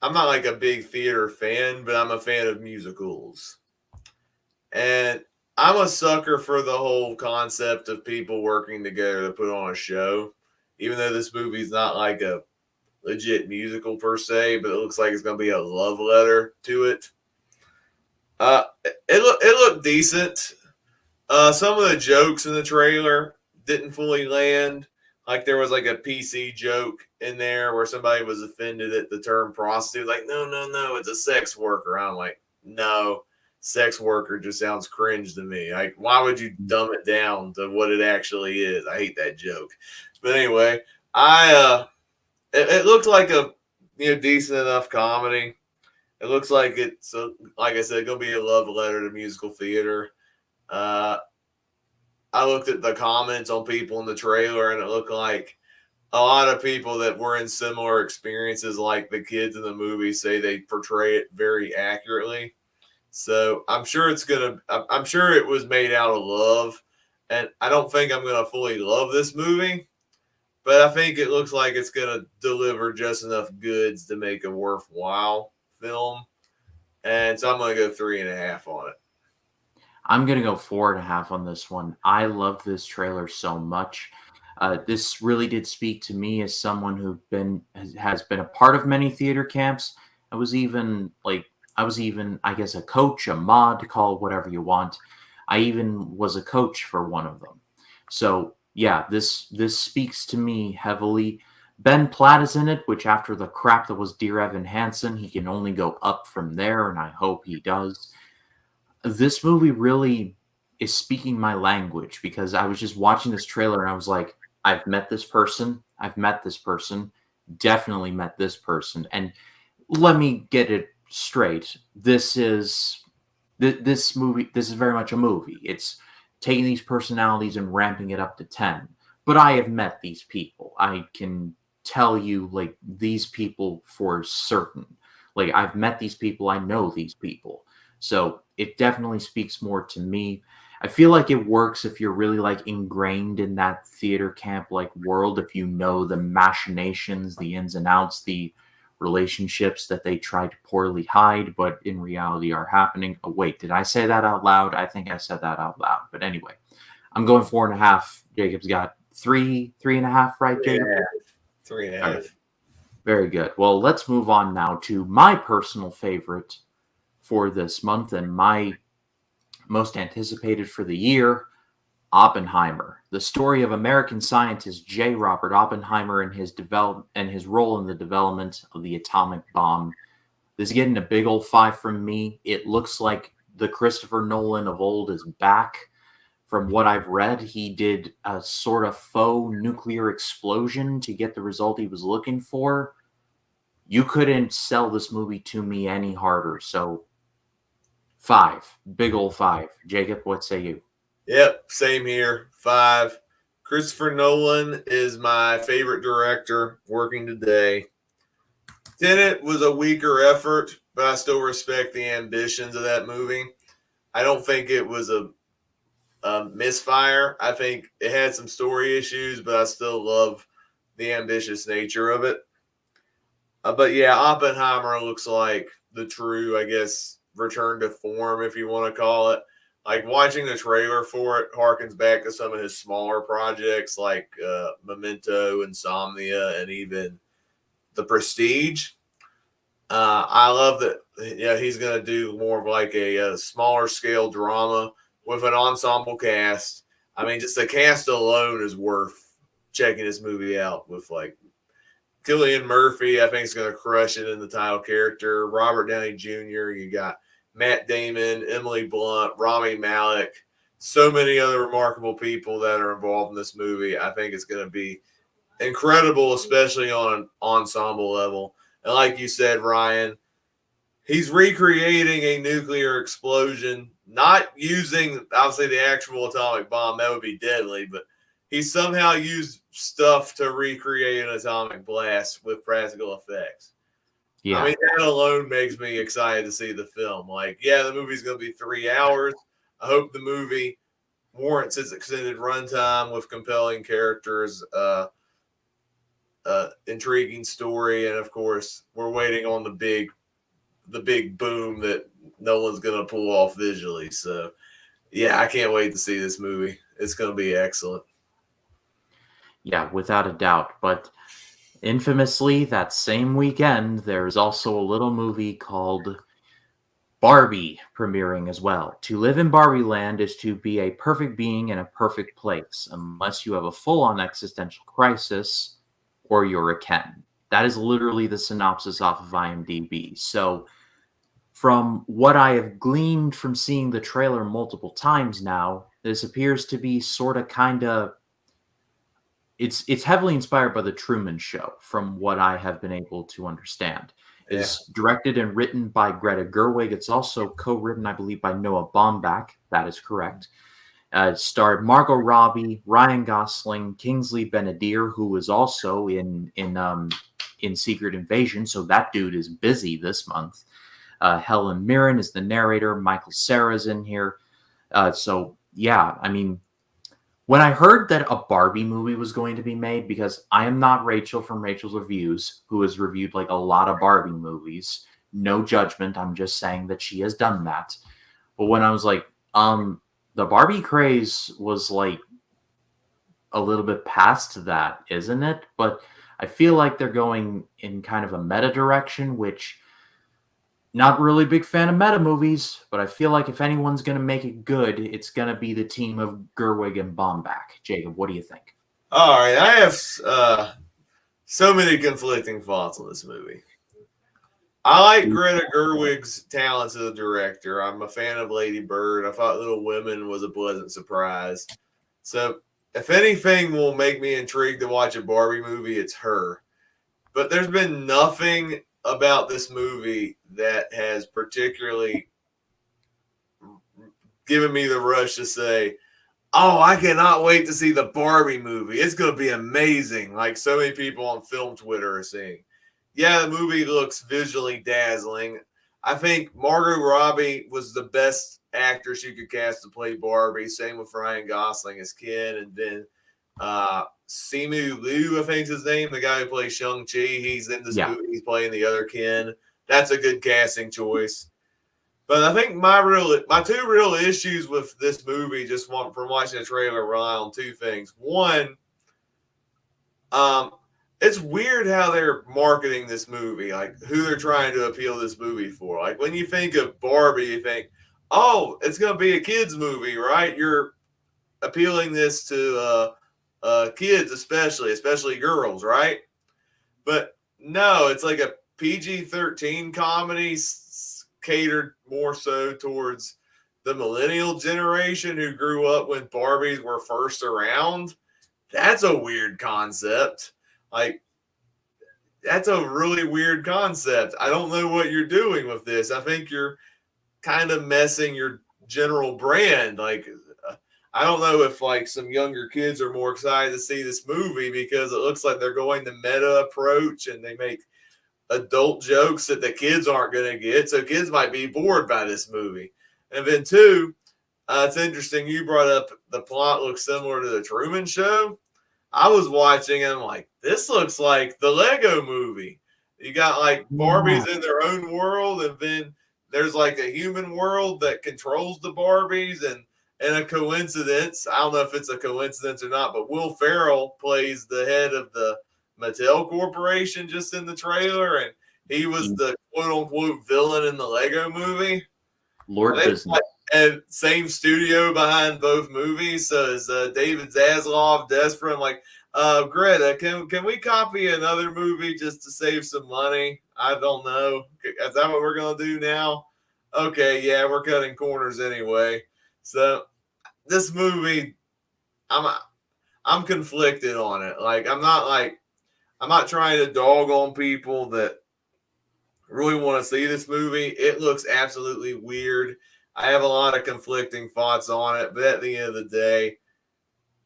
I'm not like a big theater fan, but I'm a fan of musicals, and I'm a sucker for the whole concept of people working together to put on a show. Even though this movie's not like a legit musical per se, but it looks like it's going to be a love letter to it. It looked decent. Some of the jokes in the trailer didn't fully land. Like there was like a PC joke in there where somebody was offended at the term prostitute. Like, no, no, no, it's a sex worker. I'm like, no, sex worker just sounds cringe to me. Like, why would you dumb it down to what it actually is? I hate that joke. But anyway, it looked like a decent enough comedy. It looks like it's like I said, gonna be a love letter to musical theater. Uh, I looked at the comments on people in the trailer, and it looked like a lot of people that were in similar experiences, like the kids in the movie, say they portray it very accurately. So I'm sure it's gonna. I'm sure it was made out of love, and I don't think I'm gonna fully love this movie, but I think it looks like it's gonna deliver just enough goods to make a worthwhile film. and so I'm going to go 3.5 on it. I'm gonna go 4.5 on this one. I love this trailer so much. This really did speak to me as someone who has been a part of many theater camps. I was even I guess a coach, a mod, call it whatever you want. I even was a coach for one of them. So yeah, this speaks to me heavily. Ben Platt is in it, which after the crap that was Dear Evan Hansen, he can only go up from there, and I hope he does. This movie really is speaking my language because I was just watching this trailer and I was like, I've met this person, I've met this person, definitely met this person. And let me get it straight. This movie, this is very much a movie. It's taking these personalities and ramping it up to 10. But I have met these people. I can tell you, like, these people for certain. Like, I've met these people, I know these people. So it definitely speaks more to me. I feel like it works if you're really like ingrained in that theater camp like world, if you know the machinations, the ins and outs, the relationships that they try to poorly hide, but in reality are happening. Oh, wait, did I say that out loud? I think I said that out loud. But anyway, I'm going 4.5. Jacob's got 3.5, right, Three and Jacob? a half. Three and a All half. right, very good. Well, let's move on now to my personal favorite for this month and my most anticipated for the year, Oppenheimer, the story of American scientist J. Robert Oppenheimer and his role in the development of the atomic bomb. This is getting a big old 5 from me. It looks like the Christopher Nolan of old is back. From what I've read, he did a sort of faux nuclear explosion to get the result he was looking for. You couldn't sell this movie to me any harder. So 5, big old 5. Jacob, what say you? Yep, same here. 5. Christopher Nolan is my favorite director working today. Tenet was a weaker effort, but I still respect the ambitions of that movie. I don't think it was a misfire. I think it had some story issues, but I still love the ambitious nature of it. But yeah, Oppenheimer looks like the true, I guess, return to form, if you want to call it. Like watching the trailer for it harkens back to some of his smaller projects like Memento, Insomnia, and even The Prestige. I love that. Yeah, he's going to do more of like a smaller scale drama with an ensemble cast. I mean, just the cast alone is worth checking this movie out with. Like Cillian Murphy, I think is going to crush it in the title character. Robert Downey Jr. You got Matt Damon, Emily Blunt, Rami Malek, so many other remarkable people that are involved in this movie. I think it's going to be incredible, especially on an ensemble level. And like you said, Ryan, he's recreating a nuclear explosion, not using obviously the actual atomic bomb. That would be deadly, but he somehow used stuff to recreate an atomic blast with practical effects. I Yeah. mean, that alone makes me excited to see the film. Like, yeah, the movie's going to be 3 hours. I hope the movie warrants its extended runtime with compelling characters, intriguing story, and of course, we're waiting on the big boom that Nolan's going to pull off visually. So, yeah, I can't wait to see this movie. It's going to be excellent. Yeah, without a doubt. But infamously, that same weekend, there's also a little movie called Barbie premiering as well. To live in Barbie land is to be a perfect being in a perfect place, unless you have a full on existential crisis or you're a Ken. That is literally the synopsis off of IMDb. So, from what I have gleaned from seeing the trailer multiple times now, this appears to be sort of kind of it's heavily inspired by the Truman Show, from what I have been able to understand. It Yeah. is directed and written by Greta Gerwig. It's also co-written, I believe, by Noah Baumbach. That is correct. It starred Margot Robbie, Ryan Gosling, Kingsley Benadir, who was also in Secret Invasion. So that dude is busy this month. Helen Mirren is the narrator. Michael Cera's in here. So yeah, I mean, when I heard that a Barbie movie was going to be made, because I am not Rachel from Rachel's Reviews, who has reviewed like a lot of Barbie movies. No judgment. I'm just saying that she has done that. But when I was like, the Barbie craze was like a little bit past that, isn't it? But I feel like they're going in kind of a meta direction, which not really big fan of meta movies, but I feel like if anyone's going to make it good, it's going to be the team of Gerwig and Bombach. Jacob, what do you think? All right, I have so many conflicting thoughts on this movie. I like Greta Gerwig's talents as a director. I'm a fan of Lady Bird. I thought Little Women was a pleasant surprise. So, if anything will make me intrigued to watch a Barbie movie, it's her. But there's been nothing about this movie that has particularly given me the rush to say, oh, I cannot wait to see the Barbie movie. It's going to be amazing. Like so many people on film Twitter are saying. Yeah, the movie looks visually dazzling. I think Margot Robbie was the best actress you could cast to play Barbie. Same with Ryan Gosling as Ken. And then Simu Liu, I think's his name, the guy who plays Shang-Chi. He's in this Yeah. movie. He's playing the other Ken. That's a good casting choice. But I think my two real issues with this movie, just from watching the trailer, rely on two things. One, it's weird how they're marketing this movie, like who they're trying to appeal this movie for. Like when you think of Barbie, you think, oh, it's going to be a kids movie, right? You're appealing this to kids, especially girls, right? But no, it's like a PG-13 comedy catered more so towards the millennial generation who grew up when Barbies were first around. That's a weird concept. Like, that's a really weird concept. I don't know what you're doing with this. I think you're kind of messing your general brand. Like, I don't know if like some younger kids are more excited to see this movie because it looks like they're going the meta approach and they make adult jokes that the kids aren't going to get. So kids might be bored by this movie. And then two, it's interesting you brought up the plot looks similar to the Truman Show. I was watching and I'm like, this looks like the Lego movie. You got like Yeah. Barbies in their own world, and then there's like a human world that controls the Barbies, and a coincidence. I don't know if it's a coincidence or not, but Will Ferrell plays the head of the Mattel Corporation just in the trailer, and he was the quote unquote villain in the Lego movie. Lord Business. And same studio behind both movies. So it's David Zaslav desperate. I'm like, Greta, can we copy another movie just to save some money? I don't know. Is that what we're gonna do now? Okay, yeah, we're cutting corners anyway. So this movie, I'm conflicted on it. I'm not trying to dog on people that really want to see this movie. It looks absolutely weird. I have a lot of conflicting thoughts on it, but at the end of the day,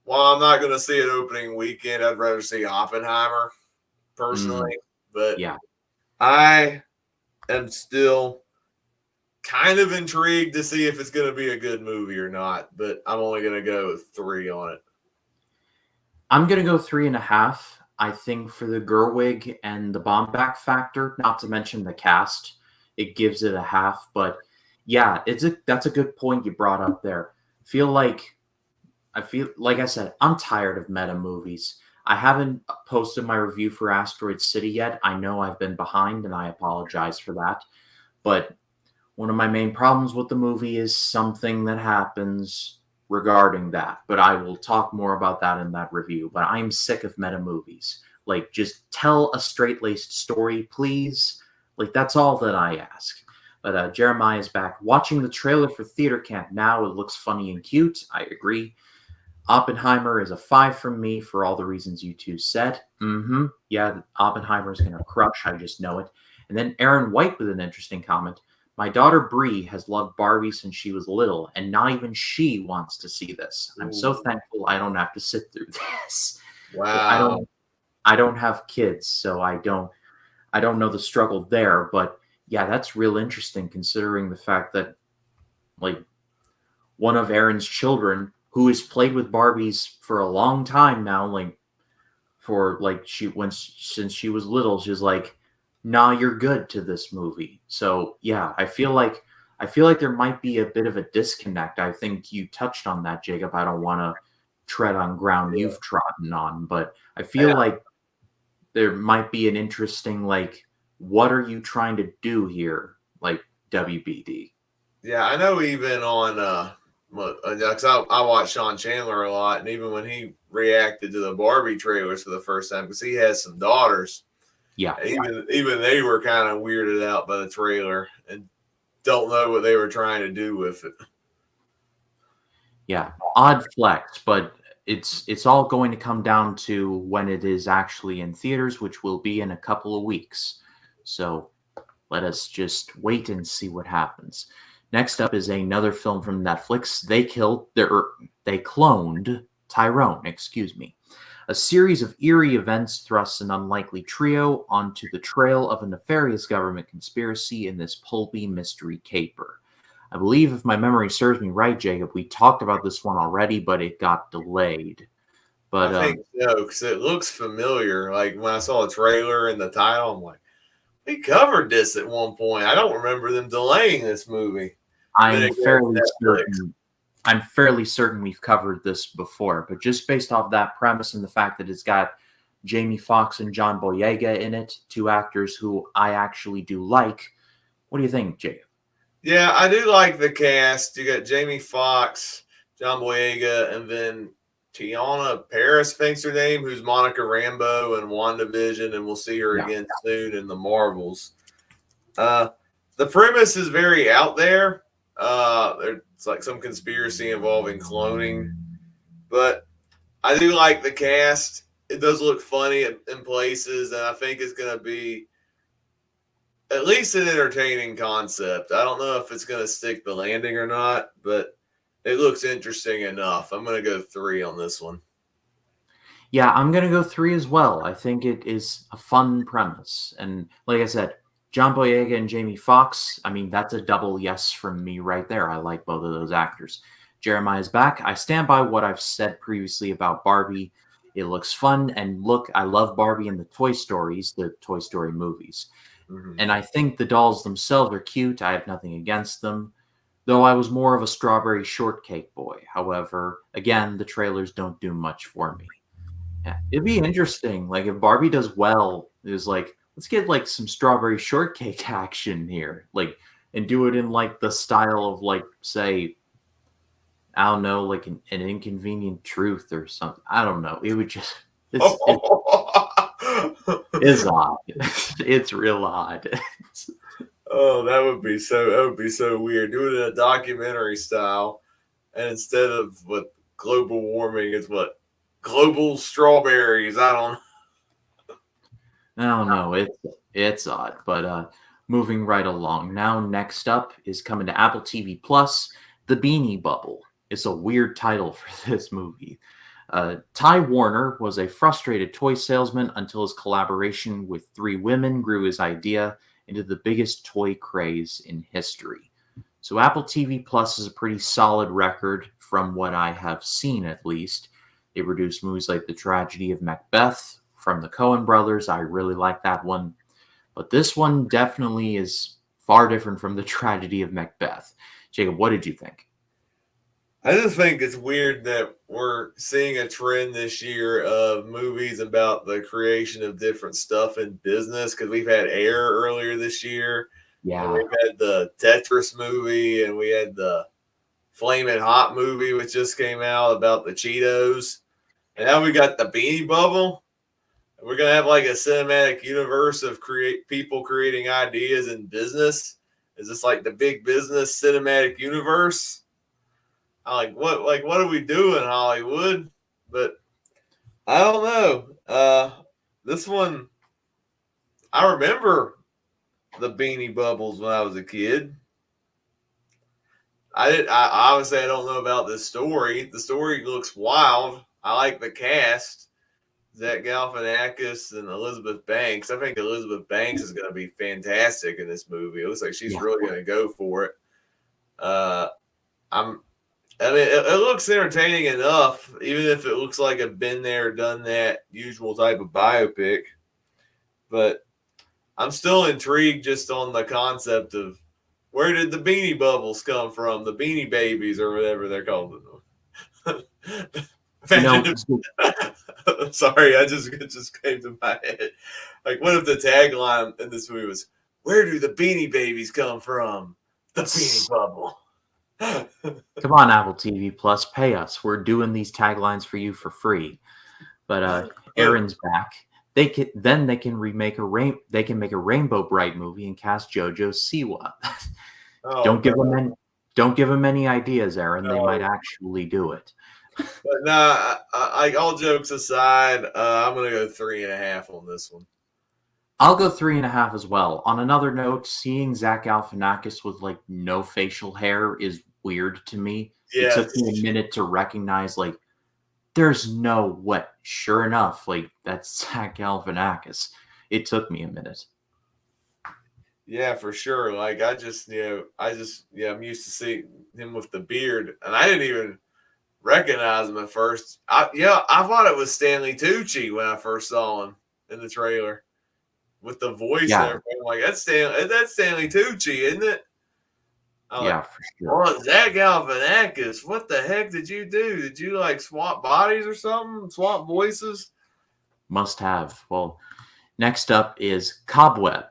while I'm not going to see it opening weekend, I'd rather see Oppenheimer personally. But Yeah. I am still kind of intrigued to see if it's going to be a good movie or not. But I'm only going to go with 3 on it. I'm going to go 3.5. I think for the Gerwig and the Bombach factor, not to mention the cast, it gives it a half. But yeah, that's a good point you brought up there. I feel like I said, I'm tired of meta movies. I haven't posted my review for Asteroid City yet. I know I've been behind and I apologize for that. But one of my main problems with the movie is something that happens regarding that. But I will talk more about that in that review. But I'm sick of meta movies. Like, just tell a straight-laced story, please. Like, that's all that I ask. But Jeremiah's back. Watching the trailer for Theater Camp now, it looks funny and cute. I agree. Oppenheimer is a 5 from me for all the reasons you two said. Yeah, Oppenheimer is going to crush. I just know it. And then Aaron White with an interesting comment. My daughter Bree has loved Barbie since she was little, and not even she wants to see this. I'm so thankful I don't have to sit through this. Wow. I don't have kids, so I don't know the struggle there. But yeah, that's real interesting considering the fact that like one of Aaron's children who has played with Barbies for a long time now, like since she was little, she's like, nah, you're good to this movie. So yeah, I feel like there might be a bit of a disconnect. I think you touched on that, Jacob. I don't want to tread on ground Yeah. you've trodden on, but I feel like there might be an interesting like, what are you trying to do here, like WBD? Yeah, I know even on cause I watch Sean Chandler a lot, and even when he reacted to the Barbie trailers for the first time, because he has some daughters, Yeah, even they were kind of weirded out by the trailer and don't know what they were trying to do with it. yeah, odd flex, but it's all going to come down to when it is actually in theaters, which will be in a couple of weeks. So let us just wait and see what happens. Next up is another film from Netflix. They cloned Tyrone, excuse me. A series of eerie events thrusts an unlikely trio onto the trail of a nefarious government conspiracy in this pulpy mystery caper. I believe, if my memory serves me right, Jacob, we talked about this one already, but it got delayed. I But think so because it looks familiar. Like when I saw the trailer and the title, I'm like, we covered this at one point. I don't remember them delaying this movie. And then I'm it goes fairly Netflix. certain I'm fairly certain we've covered this before, but just based off that premise and the fact that it's got Jamie Foxx and John Boyega in it, two actors who I actually do like, what do you think, Jacob? Yeah, I do like the cast. You got Jamie Foxx, John Boyega, and then Tiana Paris, thinks her name, who's Monica Rambeau in WandaVision, and we'll see her Yeah. again soon in the Marvels. Uh, the premise is very out there. It's like some conspiracy involving cloning, but I do like the cast. It does look funny in places, and I think it's going to be at least an entertaining concept. I don't know if it's going to stick the landing or not, but it looks interesting enough. I'm going to go 3 on this one. Yeah, I'm gonna go three as well. I think it is a fun premise, and like I said, John Boyega and Jamie Foxx. I mean, that's a double yes from me right there. I like both of those actors. Jeremiah's back. I stand by what I've said previously about Barbie. It looks fun, and look, I love Barbie and the Toy Story movies, Mm-hmm. and I think the dolls themselves are cute. I have nothing against them. Though I was more of a strawberry shortcake boy. However, again, the trailers don't do much for me. Yeah, it'd be interesting. Like if Barbie does well, is like let's get like some strawberry shortcake action here, like and do it in like the style of like say I don't know, like an inconvenient truth or something. I don't know. It would just it is odd. It's real odd. Oh, that would be so weird. Do it in a documentary style, and instead of what global warming, it's what global strawberries. I don't. I don't know. It's odd, but moving right along. Now, next up is coming to Apple TV Plus, The Beanie Bubble. It's a weird title for this movie. Ty Warner was a frustrated toy salesman until his collaboration with three women grew his idea into the biggest toy craze in history. So, Apple TV Plus is a pretty solid record from what I have seen, at least. They produced movies like The Tragedy of Macbeth from the Coen brothers. I really like that one. But this one definitely is far different from The Tragedy of Macbeth. Jacob, what did you think? I just think it's weird that we're seeing a trend this year of movies about the creation of different stuff in business because we've had Air earlier this year, and Yeah. we've had the Tetris movie, and we had the Flamin' Hot movie, which just came out about the Cheetos. And now we got the Beanie Bubble. We're gonna have like a cinematic universe of create people creating ideas in business. Is this like the big business cinematic universe? I like what are we doing, Hollywood? But I don't know. This one I remember the Beanie Bubbles when I was a kid. I obviously I don't know about this story. The story looks wild. I like the cast. Zach Galifianakis and Elizabeth Banks. I think Elizabeth Banks is going to be fantastic in this movie. It looks like she's Yeah. really going to go for it. Uh, I'm. I mean, it looks entertaining enough, even if it looks like a been there, done that usual type of biopic. But I'm still intrigued just on the concept of where did the Beanie Bubbles come from, the Beanie Babies or whatever they're called. You Imagine know, so if, sorry, it just came to my head. Like, what if the tagline in this movie was, "Where do the Beanie Babies come from? The Beanie Bubble." come on, Apple TV Plus, pay us. We're doing these taglines for you for free. But Aaron's back. They can remake they can make a Rainbow Bright movie and cast JoJo Siwa. Oh don't no, give them any, don't give them any ideas, Aaron. They might no. actually do it. But nah, all jokes aside, I'm gonna go 3.5 on this one. I'll go 3.5 as well. On another note, seeing Zach Galifianakis with like no facial hair is weird to me. It Yeah, took me a minute to recognize like there's no way. Sure enough, like that's Zach Galifianakis. It took me a minute. yeah, for sure. Like I'm used to seeing him with the beard, and I didn't even recognize him at first. I thought it was Stanley Tucci when I first saw him in the trailer with the voice and Yeah, everything. I'm like, that's Stanley Tucci, isn't it? I'm like, yeah, for sure. oh, Zach Galifianakis, what the heck did you do? Did you like swap bodies or something? Swap voices? Must have. Well, next up is Cobweb.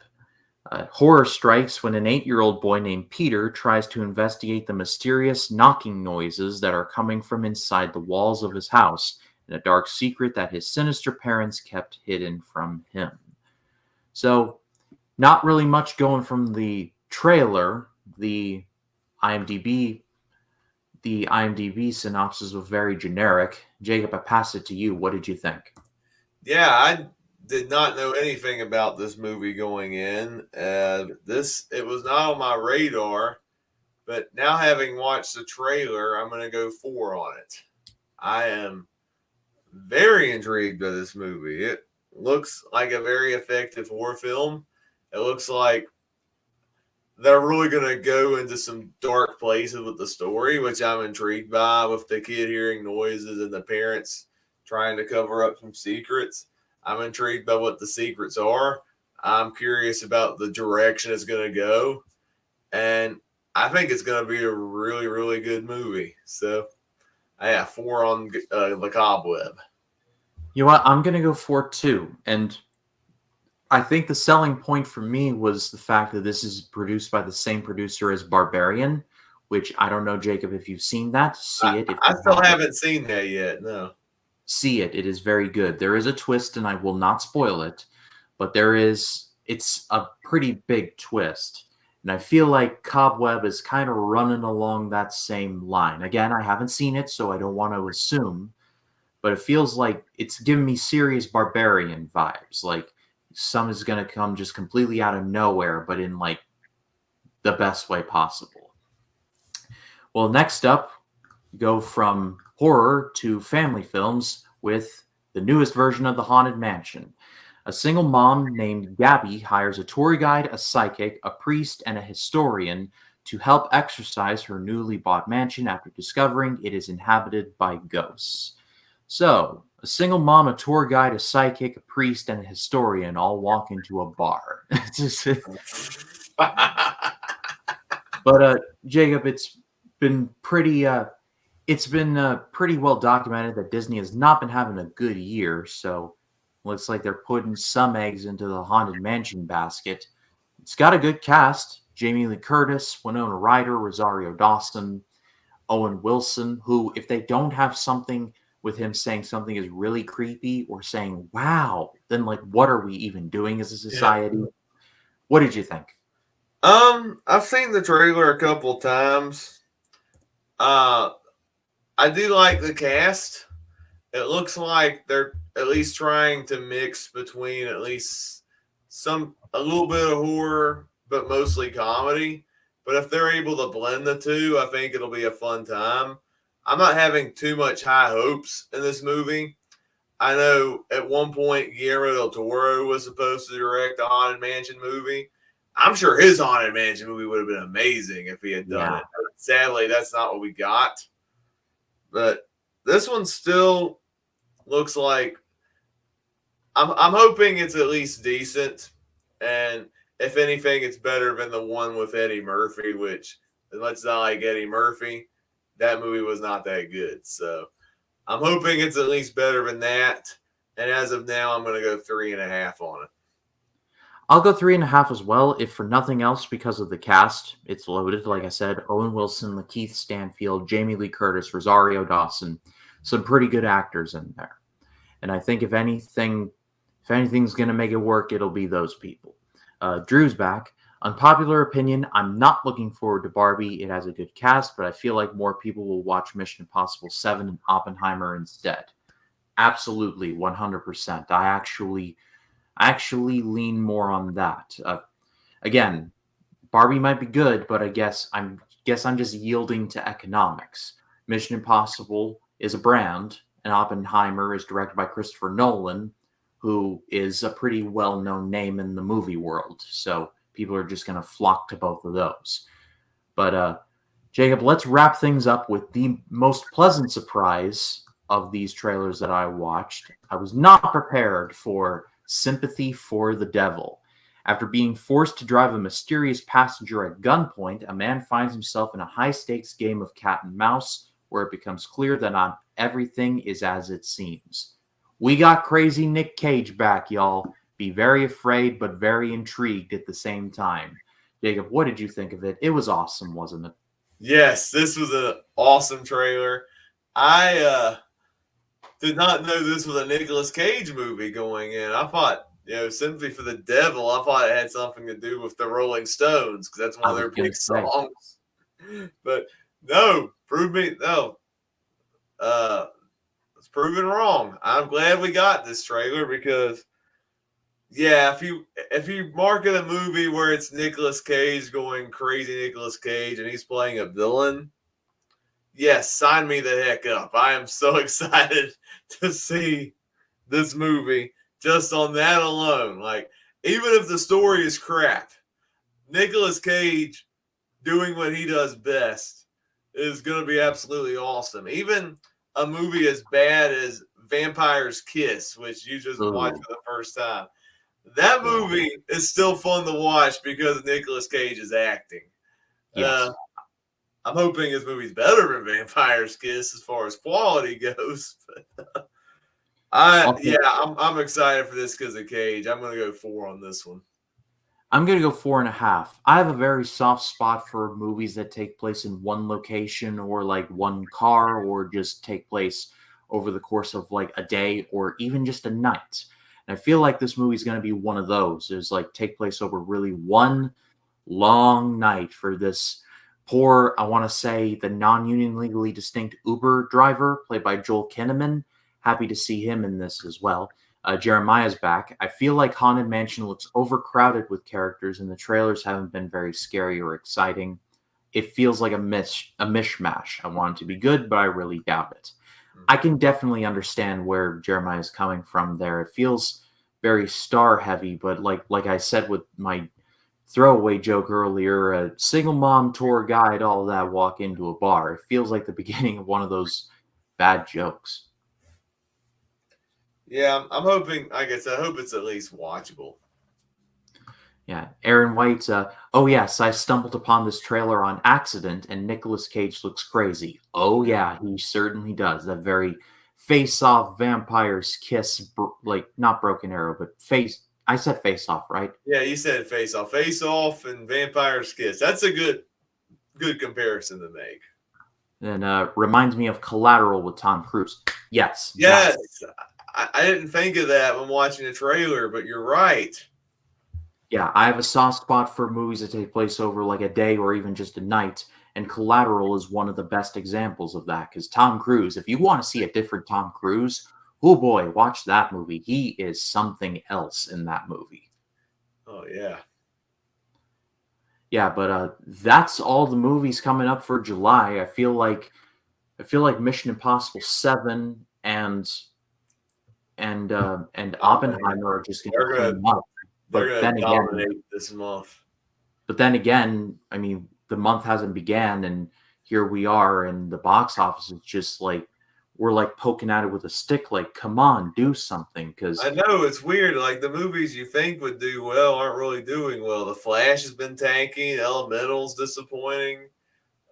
Horror strikes when an 8-year-old boy named Peter tries to investigate the mysterious knocking noises that are coming from inside the walls of his house, and a dark secret that his sinister parents kept hidden from him. So, not really much going from the trailer. IMDb, the IMDb synopsis was very generic. Jacob, I pass it to you. What did you think? Yeah, I did not know anything about this movie going in. It was not on my radar, but now having watched the trailer, I'm going to go 4 on it. I am very intrigued by this movie. It looks like a very effective horror film. It looks like they're really going to go into some dark places with the story, which I'm intrigued by, with the kid hearing noises and the parents trying to cover up some secrets. I'm intrigued by what the secrets are. I'm curious about the direction it's going to go. And I think it's going to be a really, really good movie. So, yeah, 4 on The Cobweb. You know what? I'm going to go for two. And I think the selling point for me was the fact that this is produced by the same producer as Barbarian, which I don't know, Jacob, if you've seen that. See it. If I you still haven't, haven't seen that yet. No. see it. It is very good. There is a twist, and I will not spoil it, but it's a pretty big twist. And I feel like Cobweb is kind of running along that same line. Again, I haven't seen it, so I don't want to assume, but it feels like it's giving me serious Barbarian vibes. Like some is going to come just completely out of nowhere, but in like the best way possible. Well, next up, go from horror to family films with the newest version of The Haunted Mansion. A single mom named Gabby hires a tour guide, a psychic, a priest, and a historian to help exorcise her newly bought mansion after discovering it is inhabited by ghosts. So, a single mom, a tour guide, a psychic, a priest, and a historian all walk into a bar. But Jacob, been pretty it's been pretty well documented that Disney has not been having a good year. So, looks like they're putting some eggs into the Haunted Mansion basket. It's got a good cast: Jamie Lee Curtis, Winona Ryder, Rosario Dawson, Owen Wilson, who, if they don't have something with him saying something is really creepy or saying, wow, then like, what are we even doing as a Yeah. society? What did you think? I've seen the trailer a couple times. Uh, I do like the cast. It looks like they're at least trying to mix between at least a little bit of horror, but mostly comedy. But if they're able to blend the two, I think it'll be a fun time. I'm not having too much high hopes in this movie. I know at one point Guillermo del Toro was supposed to direct a Haunted Mansion movie. I'm sure his Haunted Mansion movie would have been amazing if he had done Yeah. it. Sadly, that's not what we got. But this one still looks like I'm hoping it's at least decent. and if anything, it's better than the one with Eddie Murphy. Which, as much as I like Eddie Murphy, that movie was not that good. So I'm hoping it's at least better than that. And as of now, I'm going to go 3.5 on it. I'll go 3.5 as well, if for nothing else because of the cast. It's loaded, like I said. Owen Wilson, Lakeith Stanfield, Jamie Lee Curtis, Rosario Dawson. Some pretty good actors in there. And I think if anything's gonna make it work, it'll be those people. Drew's back. Unpopular opinion: I'm not looking forward to Barbie. It has a good cast, but I feel like more people will watch Mission Impossible 7 and Oppenheimer instead. Absolutely, 100%. I actually lean more on that. Again, Barbie might be good, but I guess I'm just yielding to economics. Mission Impossible is a brand, and Oppenheimer is directed by Christopher Nolan, who is a pretty well-known name in the movie world. So people are just going to flock to both of those. But Jacob, let's wrap things up with the most pleasant surprise of these trailers that I watched. I was not prepared for Sympathy for the Devil. After being forced to drive a mysterious passenger at gunpoint, a man finds himself in a high stakes game of cat and mouse where it becomes clear that not everything is as it seems. We got crazy Nick Cage back, y'all. Be very afraid, but very intrigued at the same time. Jacob, what did you think of it? It was awesome, wasn't it? Yes, this was an awesome trailer. I did not know this was a Nicolas Cage movie going in. I thought, Sympathy for the Devil, I thought it had something to do with the Rolling Stones because that's one I of was their going big to say. songs. But no, no. It's proven wrong. I'm glad we got this trailer because yeah, if you market a movie where it's Nicolas Cage going crazy Nicolas Cage and he's playing a villain, yes, sign me the heck up. I am so excited to see this movie just on that alone. Like, even if the story is crap, Nicolas Cage doing what he does best is going to be absolutely awesome. Even a movie as bad as Vampire's Kiss, which you just watched Ooh, for the first time, that yeah. movie is still fun to watch because Nicolas Cage is acting. Uh, Yes. I'm hoping this movie's better than Vampire's Kiss as far as quality goes. Also, I'm excited for this because of Cage. I'm gonna go 4 on this one. I'm going to go 4.5. I have a very soft spot for movies that take place in one location or like one car or just take place over the course of like a day or even just a night. And I feel like this movie is going to be one of those. Is like take place over really one long night for this poor, I want to say, the non-union legally distinct Uber driver played by Joel Kinnaman. Happy to see him in this as well. Jeremiah's back. I feel like Haunted Mansion looks overcrowded with characters, and the trailers haven't been very scary or exciting. It feels like a mishmash. I want it to be good, but I really doubt it. I Mhm. can definitely understand where Jeremiah is coming from there. It feels very star heavy, but like I said with my throwaway joke earlier, a single mom tour guide, all that walk into a bar. It feels like the beginning of one of those bad jokes. Yeah, I'm hoping. I guess I hope it's at least watchable. Yeah, Aaron White. Oh yes, I stumbled upon this trailer on accident, and Nicolas Cage looks crazy. Oh yeah, he certainly does. That very face-off vampire's kiss, like not Broken Arrow, but face. I said face-off, right? Yeah, you said Face Off, and Vampire's Kiss. That's a good comparison to make. And reminds me of Collateral with Tom Cruise. Yes, Yes, that's it. I didn't think of that when watching the trailer, but you're right. Yeah, I have a soft spot for movies that take place over like a day or even just a night, and Collateral is one of the best examples of that. Because Tom Cruise, if you want to see a different Tom Cruise, oh boy, watch that movie. He is something else in that movie. Oh yeah. Yeah, but that's all the movies coming up for July. I feel like Mission Impossible 7 and Oppenheimer Oppenheimer. are just going to They're gonna clean up. they're But gonna then again, dominate this month. I mean, the month hasn't began, and here we are, and the box office is just like we're like poking at it with a stick, like, come on, do something. Because I know it's weird. Like the movies you think would do well aren't really doing well. The Flash has been tanking. Elemental's disappointing.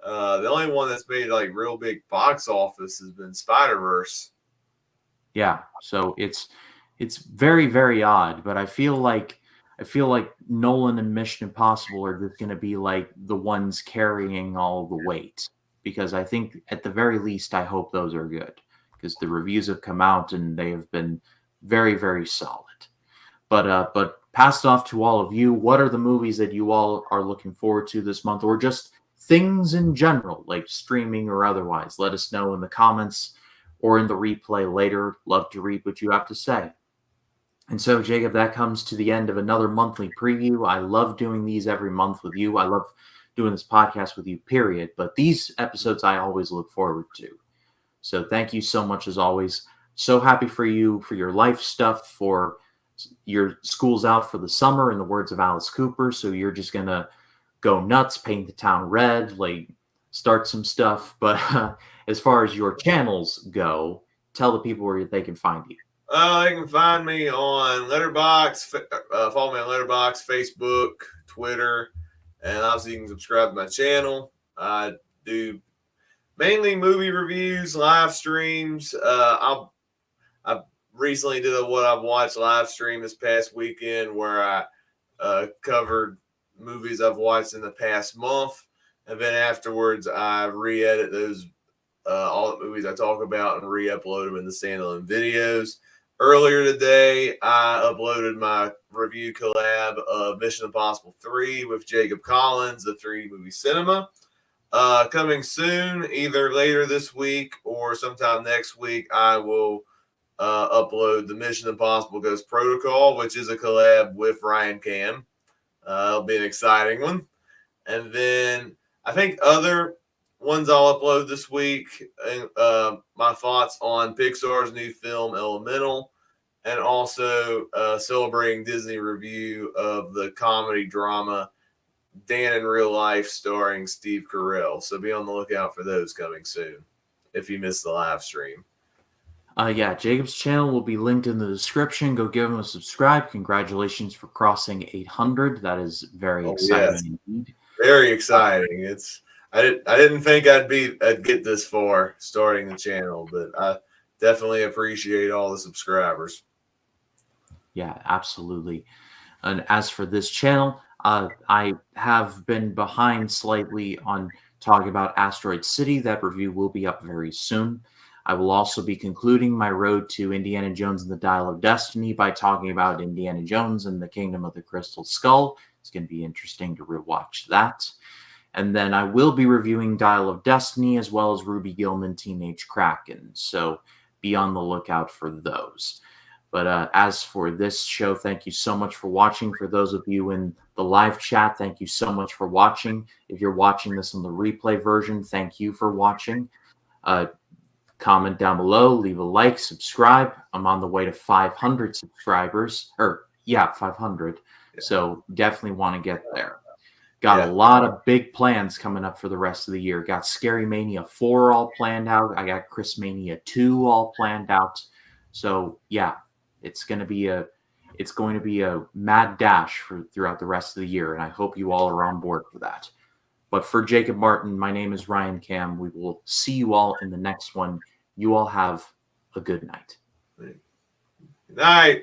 The only one that's made like real big box office has been Spider Verse. yeah, so it's very, very odd, but I feel like Nolan and Mission Impossible are just going to be like the ones carrying all the weight, because I think at the very least I hope those are good, because the reviews have come out and they have been very, very solid. But passed off to all of you, what are the movies that you all are looking forward to this month, or just things in general, like streaming or otherwise? Let us know in the comments or in the replay later. Love to read what you have to say. And so, Jacob, that comes to the end of another monthly preview. I love doing these every month with you. I love doing this podcast with you, period. But these episodes I always look forward to. So thank you so much as always. So happy for you, for your life stuff, for your school's out for the summer, in the words of Alice Cooper. So you're just going to go nuts, paint the town red, like start some stuff. But as far as your channels go, tell the people where they can find you. You can find me on Letterbox. Follow me on Letterbox, Facebook, Twitter, and obviously you can subscribe to my channel. I do mainly movie reviews, live streams. I recently did a what I've watched live stream this past weekend where I covered movies I've watched in the past month, and then afterwards I re-edit those all the movies I talk about and re-upload them into standalone videos. Earlier today, I uploaded my review collab of Mission Impossible 3 with Jacob Collins, the 3 movie cinema. Coming soon, either later this week or sometime next week, I will upload the Mission Impossible Ghost Protocol, which is a collab with Ryan Cam. It'll be an exciting one. And then I think other ones I'll upload this week, my thoughts on Pixar's new film Elemental, and also celebrating Disney review of the comedy drama Dan in Real Life starring Steve Carell. So be on the lookout for those coming soon if you missed the live stream. Yeah, Jacob's channel will be linked in the description. Go give him a subscribe. Congratulations for crossing 800. That is very exciting indeed. Very exciting. I didn't think I'd get this far starting the channel, but I definitely appreciate all the subscribers. Yeah, absolutely. And as for this channel, I have been behind slightly on talking about Asteroid City. That review will be up very soon. I will also be concluding my road to Indiana Jones and the Dial of Destiny by talking about Indiana Jones and the Kingdom of the Crystal Skull. It's going to be interesting to rewatch that. And then I will be reviewing Dial of Destiny as well as Ruby Gillman Teenage Kraken. So be on the lookout for those. But as for this show, thank you so much for watching. For those of you in the live chat, thank you so much for watching. If you're watching this in the replay version, thank you for watching. Comment down below, leave a like, subscribe. I'm on the way to 500 subscribers. 500. Yeah. So definitely want to get there. Got a lot of big plans coming up for the rest of the year. Got Scary Mania 4 all planned out. I got Chris Mania 2 all planned out. So yeah, it's going to be a mad dash throughout the rest of the year, and I hope you all are on board for that. But for Jacob Martin, my name is Ryan Cam. We will see you all in the next one. You all have a good night. Good night.